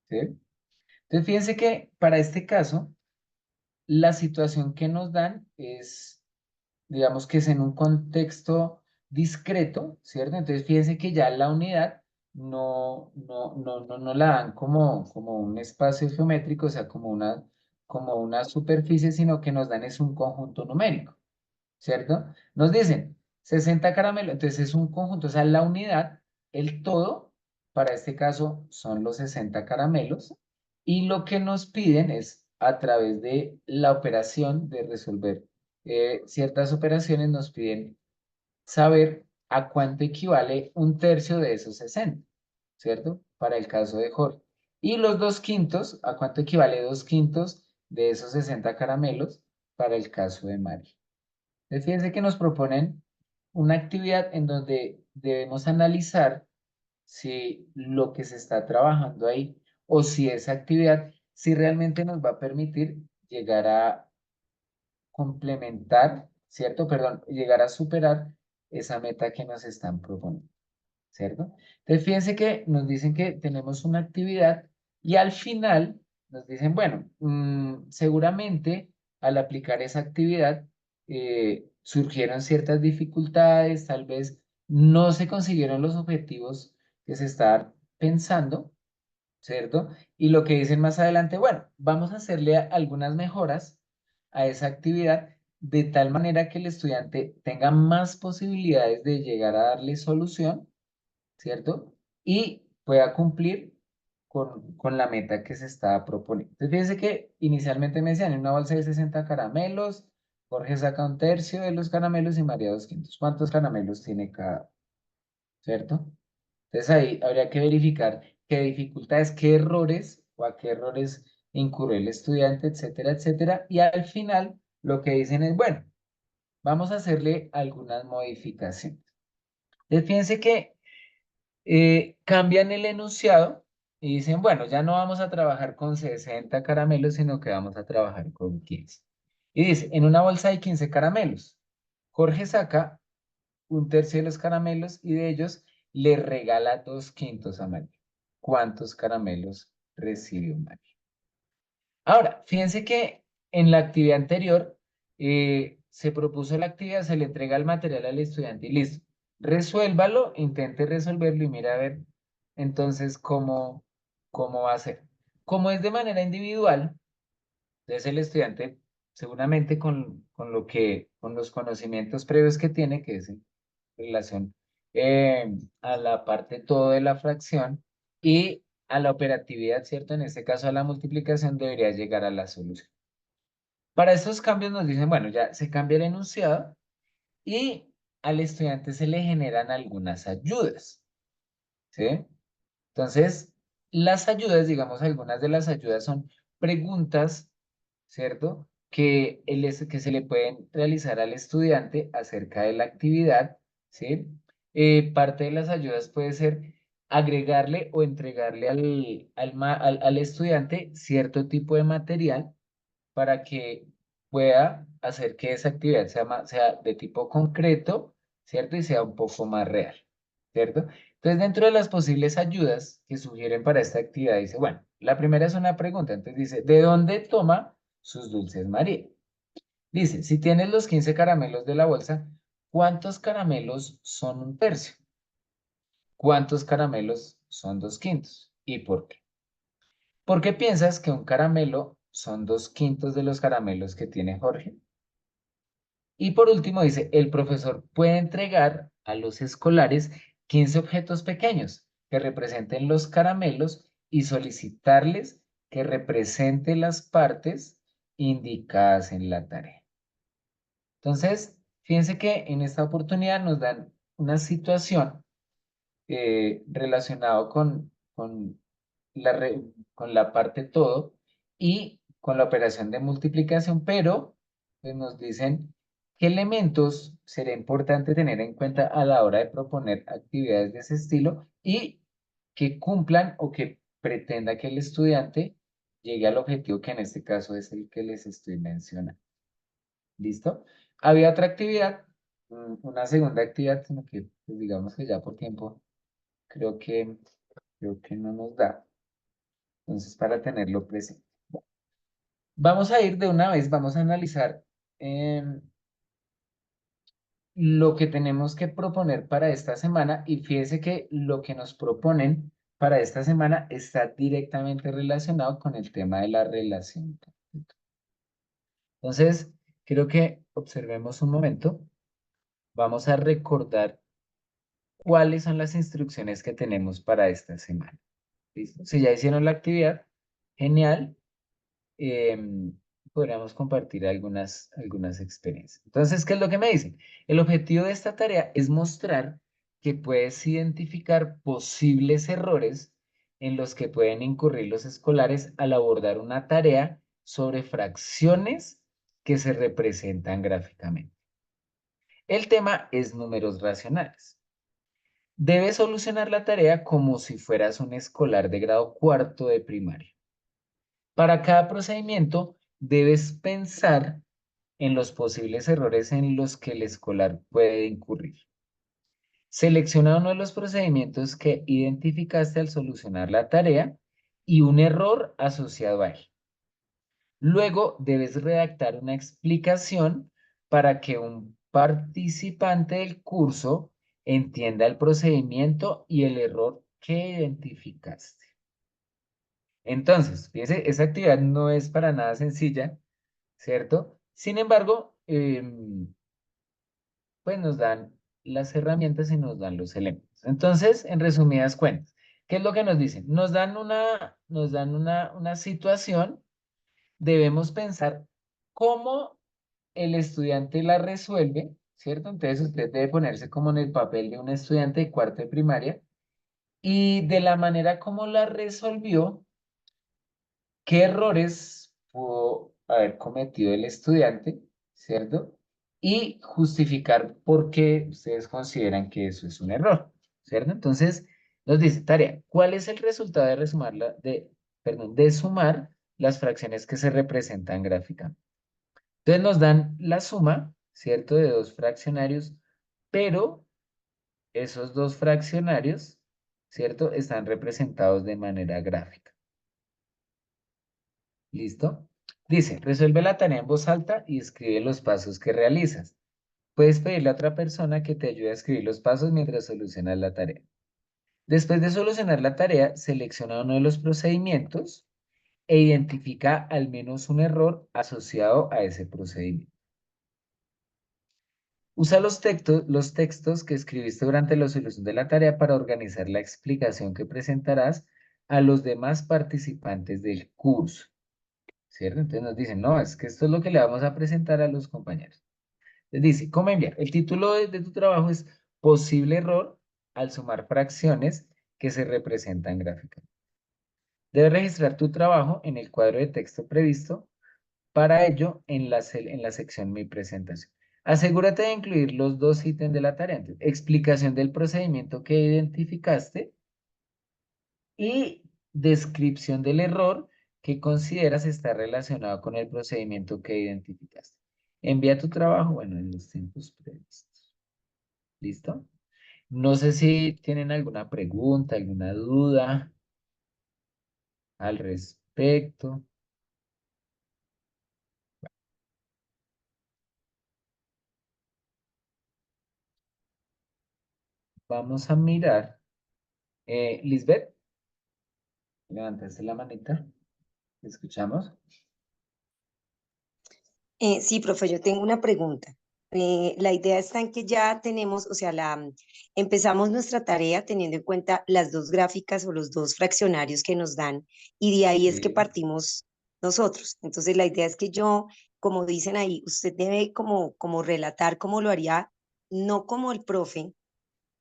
¿Sí? Entonces, fíjense que para este caso, la situación que nos dan es, digamos que es en un contexto discreto, ¿cierto? Entonces, fíjense que ya la unidad no la dan como un espacio geométrico, o sea, como una superficie, sino que nos dan es un conjunto numérico. ¿Cierto? Nos dicen 60 caramelos, entonces es un conjunto, o sea, la unidad, el todo, para este caso son los 60 caramelos, y lo que nos piden es a través de la operación de resolver ciertas operaciones, nos piden saber a cuánto equivale un tercio de esos 60, ¿cierto? Para el caso de Jorge. Y los 2/5, ¿a cuánto equivale 2/5 de esos 60 caramelos para el caso de María? Entonces, fíjense que nos proponen una actividad en donde debemos analizar si lo que se está trabajando ahí o si esa actividad, si realmente nos va a permitir llegar a complementar, ¿cierto? Perdón, llegar a superar esa meta que nos están proponiendo, ¿cierto? Entonces, fíjense que nos dicen que tenemos una actividad y al final nos dicen, bueno, seguramente al aplicar esa actividad surgieron ciertas dificultades, tal vez no se consiguieron los objetivos que se estaban pensando, ¿cierto? Y lo que dicen más adelante, bueno, vamos a hacerle algunas mejoras a esa actividad de tal manera que el estudiante tenga más posibilidades de llegar a darle solución, ¿cierto? Y pueda cumplir con la meta que se está proponiendo. Entonces, fíjense que inicialmente me decían en una bolsa de 60 caramelos, Jorge saca un tercio de los caramelos y María 2/5. ¿Cuántos caramelos tiene cada? ¿Cierto? Entonces ahí habría que verificar qué dificultades, qué errores o a qué errores incurrió el estudiante, etcétera, etcétera. Y al final lo que dicen es, bueno, vamos a hacerle algunas modificaciones. Entonces, fíjense que cambian el enunciado, y dicen, bueno, ya no vamos a trabajar con 60 caramelos, sino que vamos a trabajar con 15. Y dice, en una bolsa hay 15 caramelos. Jorge saca un tercio de los caramelos y de ellos le regala 2/5 a María. ¿Cuántos caramelos recibió María? Ahora, fíjense que en la actividad anterior se propuso la actividad, se le entrega el material al estudiante y listo. Resuélvalo, intente resolverlo y mira a ver entonces cómo va a ser. Como es de manera individual, entonces el estudiante seguramente con los conocimientos previos que tiene, que es en relación a la parte todo de la fracción y a la operatividad, ¿cierto? En este caso a la multiplicación debería llegar a la solución. Para estos cambios nos dicen, bueno, ya se cambia el enunciado y al estudiante se le generan algunas ayudas, ¿sí? Entonces, las ayudas, digamos, algunas de las ayudas son preguntas, ¿cierto? Que se le pueden realizar al estudiante acerca de la actividad, ¿sí? Parte de las ayudas puede ser agregarle o entregarle al estudiante cierto tipo de material para que pueda hacer que esa actividad sea de tipo concreto, ¿cierto? Y sea un poco más real, ¿cierto? Entonces, dentro de las posibles ayudas que sugieren para esta actividad, dice, bueno, la primera es una pregunta, entonces dice, ¿de dónde toma sus dulces María? Dice, si tienes los 15 caramelos de la bolsa, ¿cuántos caramelos son un tercio? ¿Cuántos caramelos son 2/5? ¿Y por qué? ¿Por qué piensas que un caramelo son 2/5 de los caramelos que tiene Jorge? Y por último dice, el profesor puede entregar a los escolares 15 objetos pequeños que representen los caramelos y solicitarles que represente las partes indicadas en la tarea. Entonces, fíjense que en esta oportunidad nos dan una situación relacionado con la parte todo y con la operación de multiplicación, pero pues, nos dicen qué elementos sería importante tener en cuenta a la hora de proponer actividades de ese estilo y que cumplan o que pretenda que el estudiante llegue al objetivo que en este caso es el que les estoy mencionando. ¿Listo? Había otra actividad, una segunda actividad, sino que pues, digamos que ya por tiempo creo que, creo que no nos da. Entonces, para tenerlo presente. Vamos a ir de una vez, vamos a analizar lo que tenemos que proponer para esta semana y fíjese que lo que nos proponen para esta semana está directamente relacionado con el tema de la relación. Entonces, creo que observemos un momento. Vamos a recordar cuáles son las instrucciones que tenemos para esta semana. ¿Listo? Si ya hicieron la actividad, genial. em, Podríamos compartir algunas experiencias. Entonces, ¿qué es lo que me dicen? El objetivo de esta tarea es mostrar que puedes identificar posibles errores en los que pueden incurrir los escolares al abordar una tarea sobre fracciones que se representan gráficamente. El tema es números racionales. Debes solucionar la tarea como si fueras un escolar de grado cuarto de primaria. Para cada procedimiento, debes pensar en los posibles errores en los que el escolar puede incurrir. Selecciona uno de los procedimientos que identificaste al solucionar la tarea y un error asociado a él. Luego, debes redactar una explicación para que un participante del curso entienda el procedimiento y el error que identificaste. Entonces, fíjese, esa actividad no es para nada sencilla, ¿cierto? Sin embargo, pues nos dan las herramientas y nos dan los elementos. Entonces, en resumidas cuentas, ¿qué es lo que nos dicen? Nos dan una situación, debemos pensar cómo el estudiante la resuelve, ¿cierto? Entonces, usted debe ponerse como en el papel de un estudiante de cuarto de primaria y de la manera como la resolvió, qué errores pudo haber cometido el estudiante, ¿cierto? Y justificar por qué ustedes consideran que eso es un error, ¿cierto? Entonces, Nos dice, tarea, ¿cuál es el resultado de de sumar las fracciones que se representan gráficamente? Entonces nos dan la suma, ¿cierto? De dos fraccionarios, pero esos dos fraccionarios, ¿cierto? Están representados de manera gráfica. ¿Listo? Dice, resuelve la tarea en voz alta y escribe los pasos que realizas. Puedes pedirle a otra persona que te ayude a escribir los pasos mientras solucionas la tarea. Después de solucionar la tarea, selecciona uno de los procedimientos e identifica al menos un error asociado a ese procedimiento. Usa los textos que escribiste durante la solución de la tarea para organizar la explicación que presentarás a los demás participantes del curso, ¿cierto? Entonces nos dicen, no, es que esto es lo que le vamos a presentar a los compañeros. Les dice, ¿cómo enviar? El título de tu trabajo es Posible error al sumar fracciones que se representan gráficamente. Debes registrar tu trabajo en el cuadro de texto previsto. Para ello, en la sección Mi presentación. Asegúrate de incluir los dos ítems de la tarea. Entonces, explicación del procedimiento que identificaste y descripción del error que consideras está relacionado con el procedimiento que identificaste. Envía tu trabajo, bueno, en los tiempos previstos. ¿Listo? No sé si tienen alguna pregunta, alguna duda al respecto. Vamos a mirar. Lisbeth, levantaste la manita. ¿Te escuchamos? Sí, profe, yo tengo una pregunta. La idea está en que ya tenemos, o sea, empezamos nuestra tarea teniendo en cuenta las dos gráficas o los dos fraccionarios que nos dan y de ahí es que Sí, partimos nosotros. Entonces, la idea es que yo, como dicen ahí, usted debe como relatar cómo lo haría, no como el profe,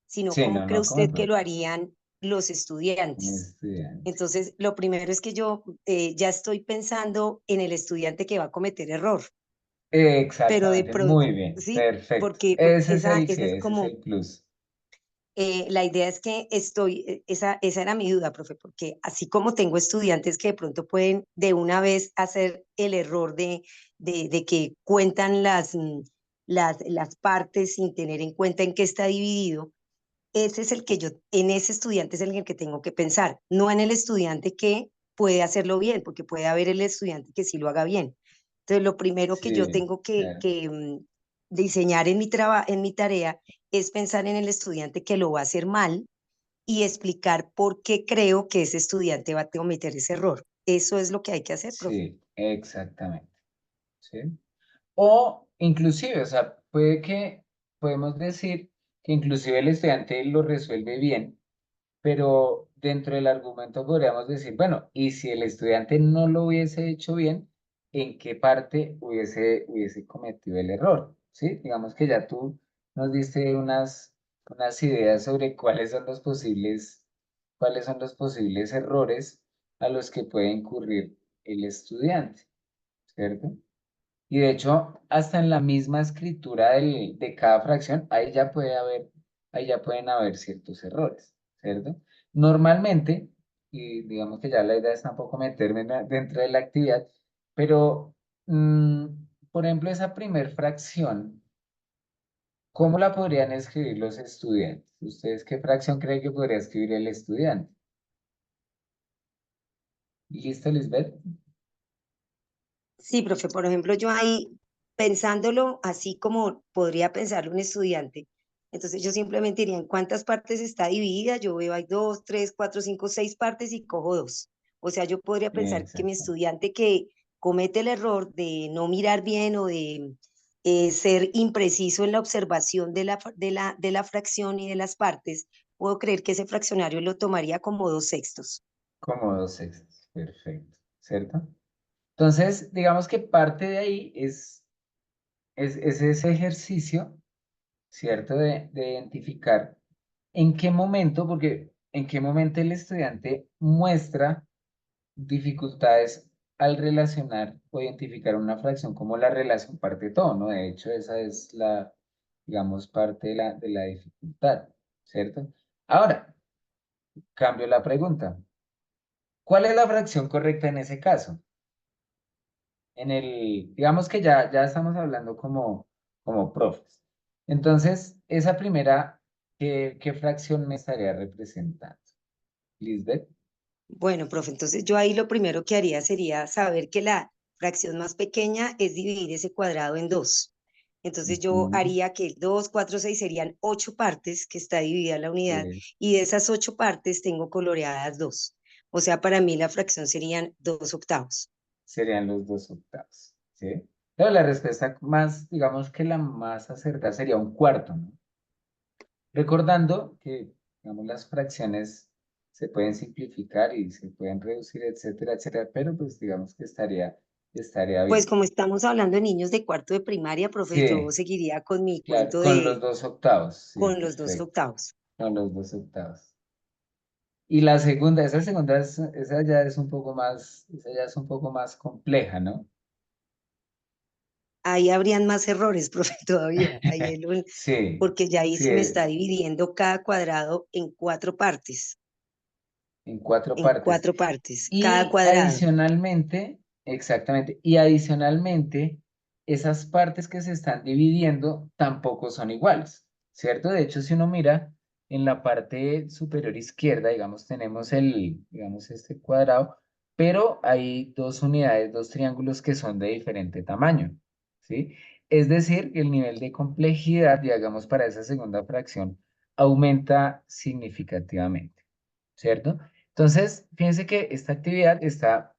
sino sí, cómo no, cree no, ¿cómo usted es? que lo harían los Un estudiantes. estudiante. Entonces, lo primero es que yo ya estoy pensando en el estudiante que va a cometer error, pero de Exactamente, pronto, muy bien, sí, perfecto. porque Ese es el esa es que, ese es como, el plus. la idea es que esa era mi duda, profe, porque así como tengo estudiantes que de pronto pueden de una vez hacer el error de que cuentan las partes sin tener en cuenta en qué está dividido, ese es el que yo, en ese estudiante es en el que tengo que pensar, no en el estudiante que puede hacerlo bien, porque puede haber el estudiante que sí lo haga bien. Entonces, lo primero que yo Sí, tengo claro. que diseñar en mi tarea es pensar en el estudiante que lo va a hacer mal y explicar por qué creo que ese estudiante va a cometer ese error. Eso es lo que hay que hacer, profe. Sí, exactamente. ¿Sí? O inclusive, o sea, podemos decir que inclusive el estudiante lo resuelve bien, pero dentro del argumento podríamos decir, bueno, y si el estudiante no lo hubiese hecho bien, ¿en qué parte hubiese cometido el error? ¿Sí? Digamos que ya tú nos diste unas ideas sobre cuáles son los posibles errores a los que puede incurrir el estudiante, ¿cierto? Y de hecho, hasta en la misma escritura de cada fracción, ahí ya pueden haber ciertos errores, ¿cierto? Normalmente, y digamos que ya la idea es tampoco meterme dentro de la actividad, pero, mm, por ejemplo, esa primer fracción, ¿cómo la podrían escribir los estudiantes? ¿Ustedes qué fracción creen que podría escribir el estudiante? ¿Listo, Lisbeth? Sí, profe, por ejemplo, yo ahí pensándolo así como podría pensarlo un estudiante, entonces yo simplemente diría en cuántas partes está dividida, yo veo hay dos, tres, cuatro, cinco, seis partes y cojo dos. O sea, yo podría pensar que mi Exacto. estudiante que comete el error de no mirar bien o de ser impreciso en la observación de la fracción y de las partes, puedo creer que ese fraccionario lo tomaría como dos sextos. Como dos sextos. Perfecto. ¿Cierto? Entonces, digamos que parte de ahí es ese ejercicio, ¿cierto? De identificar en qué momento, porque en qué momento el estudiante muestra dificultades al relacionar o identificar una fracción como la relación parte-todo, ¿no? De hecho, esa es digamos, parte de la dificultad, ¿cierto? Ahora, cambio la pregunta. ¿Cuál es la fracción correcta en ese caso? Digamos que ya estamos hablando como profes. Entonces, esa primera, ¿qué fracción me estaría representando? Lisbeth. Bueno, profe, entonces yo ahí lo primero que haría sería saber que la fracción más pequeña es dividir ese cuadrado en dos. Entonces yo Ujú, haría que 2, 4, 6 serían 8 partes que está dividida la unidad sí, y de esas 8 partes tengo coloreadas 2. O sea, para mí la fracción serían 2 octavos. serían los 2 octavos, ¿sí? Pero la respuesta más, digamos que la más acertada sería un cuarto, ¿no? Recordando que, digamos, las fracciones se pueden simplificar y se pueden reducir, etcétera, etcétera, pero pues digamos que estaría Pues bien. como estamos hablando de niños de cuarto de primaria, profe, yo Sí, seguiría con mi claro, cuento con los de 2 octavos, sí, con los 2 perfecto, octavos. con los 2 octavos. Y la segunda, esa ya es un poco más, esa ya es un poco más compleja, ¿no? Ahí habrían más errores, profe, todavía. Sí, Porque ya ahí sí, se me está dividiendo cada cuadrado en cuatro en partes. 4 partes, cada Y cuadrado. adicionalmente, exactamente, y adicionalmente, esas partes que se están dividiendo tampoco son iguales, ¿cierto? De hecho, si uno mira en la parte superior izquierda, digamos, tenemos digamos, este cuadrado, pero hay dos unidades, dos triángulos que son de diferente tamaño, ¿sí? Es decir, que el nivel de complejidad, digamos, para esa segunda fracción aumenta significativamente, ¿cierto? Entonces, fíjense que esta actividad está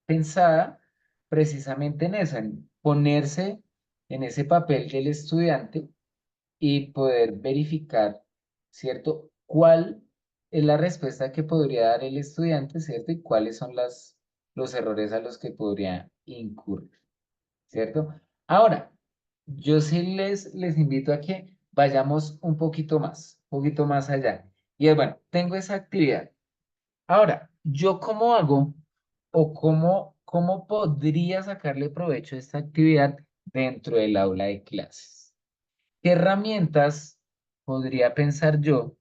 pensada precisamente en eso, en ponerse en ese papel del estudiante y poder verificar, ¿cierto? ¿Cuál es la respuesta que podría dar el estudiante, ¿cierto? Y cuáles son los errores a los que podría incurrir, ¿cierto? Ahora, yo sí les invito a que vayamos un poquito más allá. Y es bueno, tengo esa actividad. Ahora, ¿yo cómo hago o cómo podría sacarle provecho a esta actividad dentro del aula de clases? ¿Qué herramientas podría pensar yo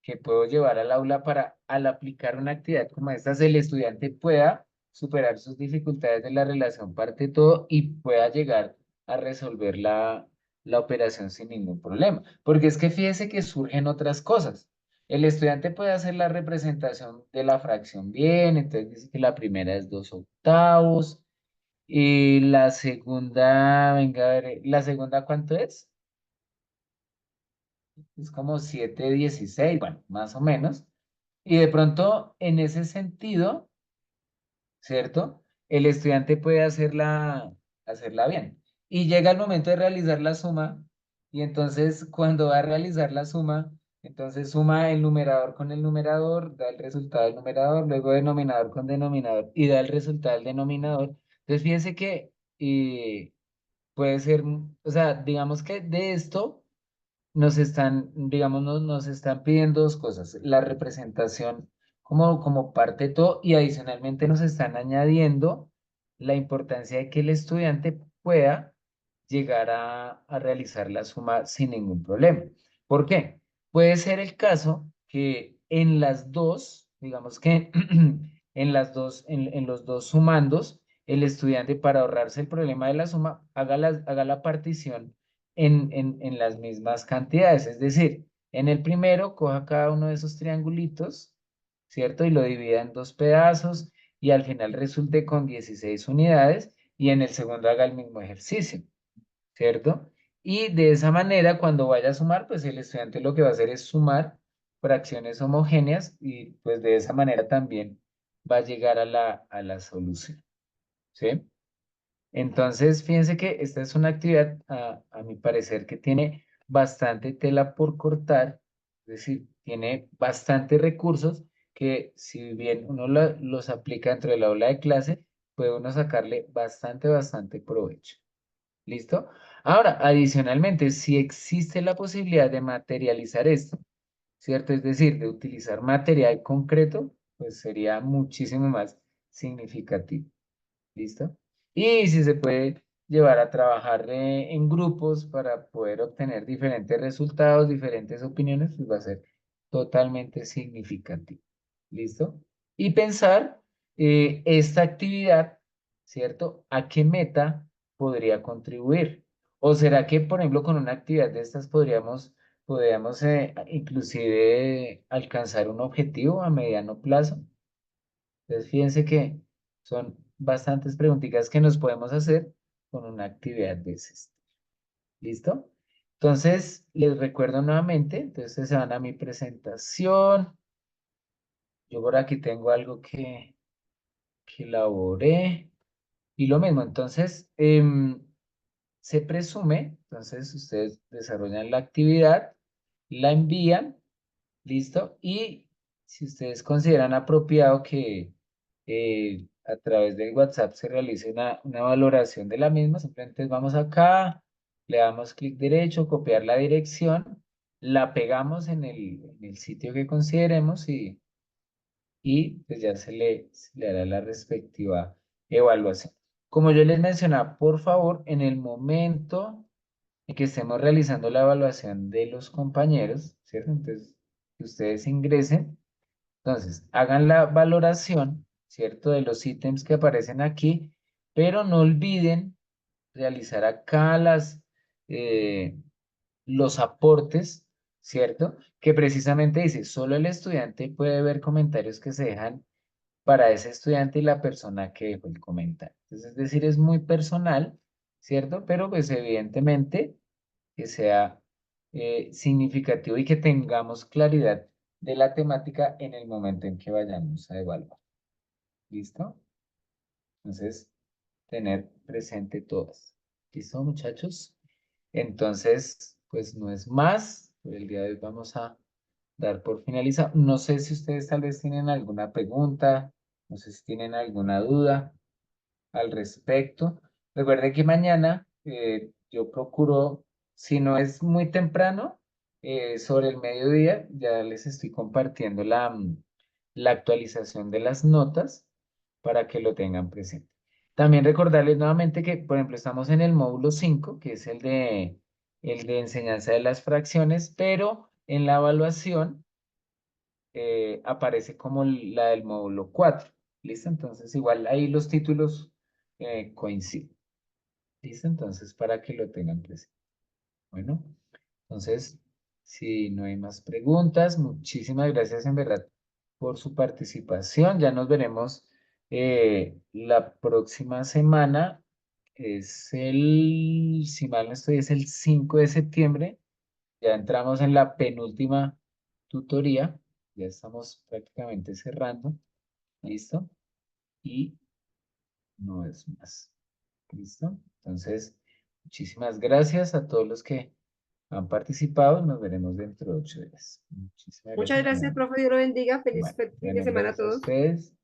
que puedo llevar al aula para, al aplicar una actividad como esta, el estudiante pueda superar sus dificultades de la relación parte de todo y pueda llegar a resolver la operación sin ningún problema? Porque es que fíjese que surgen otras cosas. El estudiante puede hacer la representación de la fracción bien, entonces dice que la primera es 2 octavos y la segunda, venga a ver, ¿la segunda cuánto es? Es como 7/16, bueno, más o menos. Y de pronto, en ese sentido, ¿cierto? El estudiante puede hacerla bien. Y llega el momento de realizar la suma, y entonces cuando va a realizar la suma, entonces suma el numerador con el numerador, da el resultado del numerador, luego denominador con denominador, y da el resultado del denominador. Entonces fíjense que puede ser, o sea, digamos que de esto digamos, nos están pidiendo dos cosas, la representación como parte de todo y adicionalmente nos están añadiendo la importancia de que el estudiante pueda llegar a realizar la suma sin ningún problema. ¿Por qué? Puede ser el caso que en las dos, digamos que en los dos sumandos, el estudiante para ahorrarse el problema de la suma haga la partición en las mismas cantidades. Es decir, en el primero coja cada uno de esos triangulitos, ¿cierto? Y lo divida en dos pedazos y al final resulte con 16 unidades y en el segundo haga el mismo ejercicio, ¿cierto? Y de esa manera, cuando vaya a sumar, pues el estudiante lo que va a hacer es sumar fracciones homogéneas y pues de esa manera también va a llegar a la solución, ¿sí? Entonces, fíjense que esta es una actividad, a mi parecer, que tiene bastante tela por cortar, es decir, tiene bastantes recursos que si bien uno los aplica dentro del aula de clase, puede uno sacarle bastante provecho. ¿Listo? Ahora, adicionalmente, si existe la posibilidad de materializar esto, ¿cierto? Es decir, de utilizar material concreto, pues sería muchísimo más significativo. ¿Listo? Y si se puede llevar a trabajar en grupos para poder obtener diferentes resultados, diferentes opiniones, pues va a ser totalmente significativo. ¿Listo? Y pensar esta actividad, ¿cierto? ¿A qué meta podría contribuir? ¿O será que, por ejemplo, con una actividad de estas podríamos inclusive alcanzar un objetivo a mediano plazo? Entonces, fíjense que son bastantes preguntitas que nos podemos hacer con una actividad de ese estilo. ¿Listo? Entonces, les recuerdo nuevamente, entonces se van a mi presentación. Yo por aquí tengo algo que elaboré. Y lo mismo, entonces, se presume, entonces ustedes desarrollan la actividad, la envían, ¿listo? Y si ustedes consideran apropiado que a través del WhatsApp se realice una valoración de la misma, simplemente vamos acá, le damos clic derecho, copiar la dirección, la pegamos en el sitio que consideremos y pues ya se le hará la respectiva evaluación. Como yo les mencionaba, por favor, en el momento en que estemos realizando la evaluación de los compañeros, ¿cierto? Entonces, que ustedes ingresen, entonces, hagan la valoración, ¿cierto? De los ítems que aparecen aquí, pero no olviden realizar acá los aportes, ¿cierto? Que precisamente dice, solo el estudiante puede ver comentarios que se dejan para ese estudiante y la persona que dejó el comentario. Entonces, es decir, es muy personal, ¿cierto? Pero pues evidentemente que sea significativo y que tengamos claridad de la temática en el momento en que vayamos a evaluar. ¿Listo? Entonces, tener presente todas. ¿Listo, muchachos? Entonces, pues no es más. Por el día de hoy vamos a dar por finalizado. No sé si ustedes tal vez tienen alguna pregunta, no sé si tienen alguna duda al respecto. Recuerde que mañana yo procuro, si no es muy temprano, sobre el mediodía, ya les estoy compartiendo la actualización de las notas para que lo tengan presente. También recordarles nuevamente que, por ejemplo, estamos en el módulo 5 que es el de enseñanza de las fracciones, pero en la evaluación aparece como la del módulo 4. ¿Listo? Entonces, igual ahí los títulos coinciden. ¿Listo? Entonces, para que lo tengan presente. Bueno, entonces, si no hay más preguntas, muchísimas gracias en verdad por su participación. Ya nos veremos la próxima semana. Si mal no estoy, es el 5 de septiembre. Ya entramos en la penúltima tutoría. Ya estamos prácticamente cerrando. ¿Listo? Y no es más. ¿Listo? Entonces, muchísimas gracias a todos los que han participado. Nos veremos dentro de 8 días. Muchísimas Muchas gracias. gracias, profe, Dios lo bendiga. Feliz Bueno, fin de semana a gracias a todos. ustedes.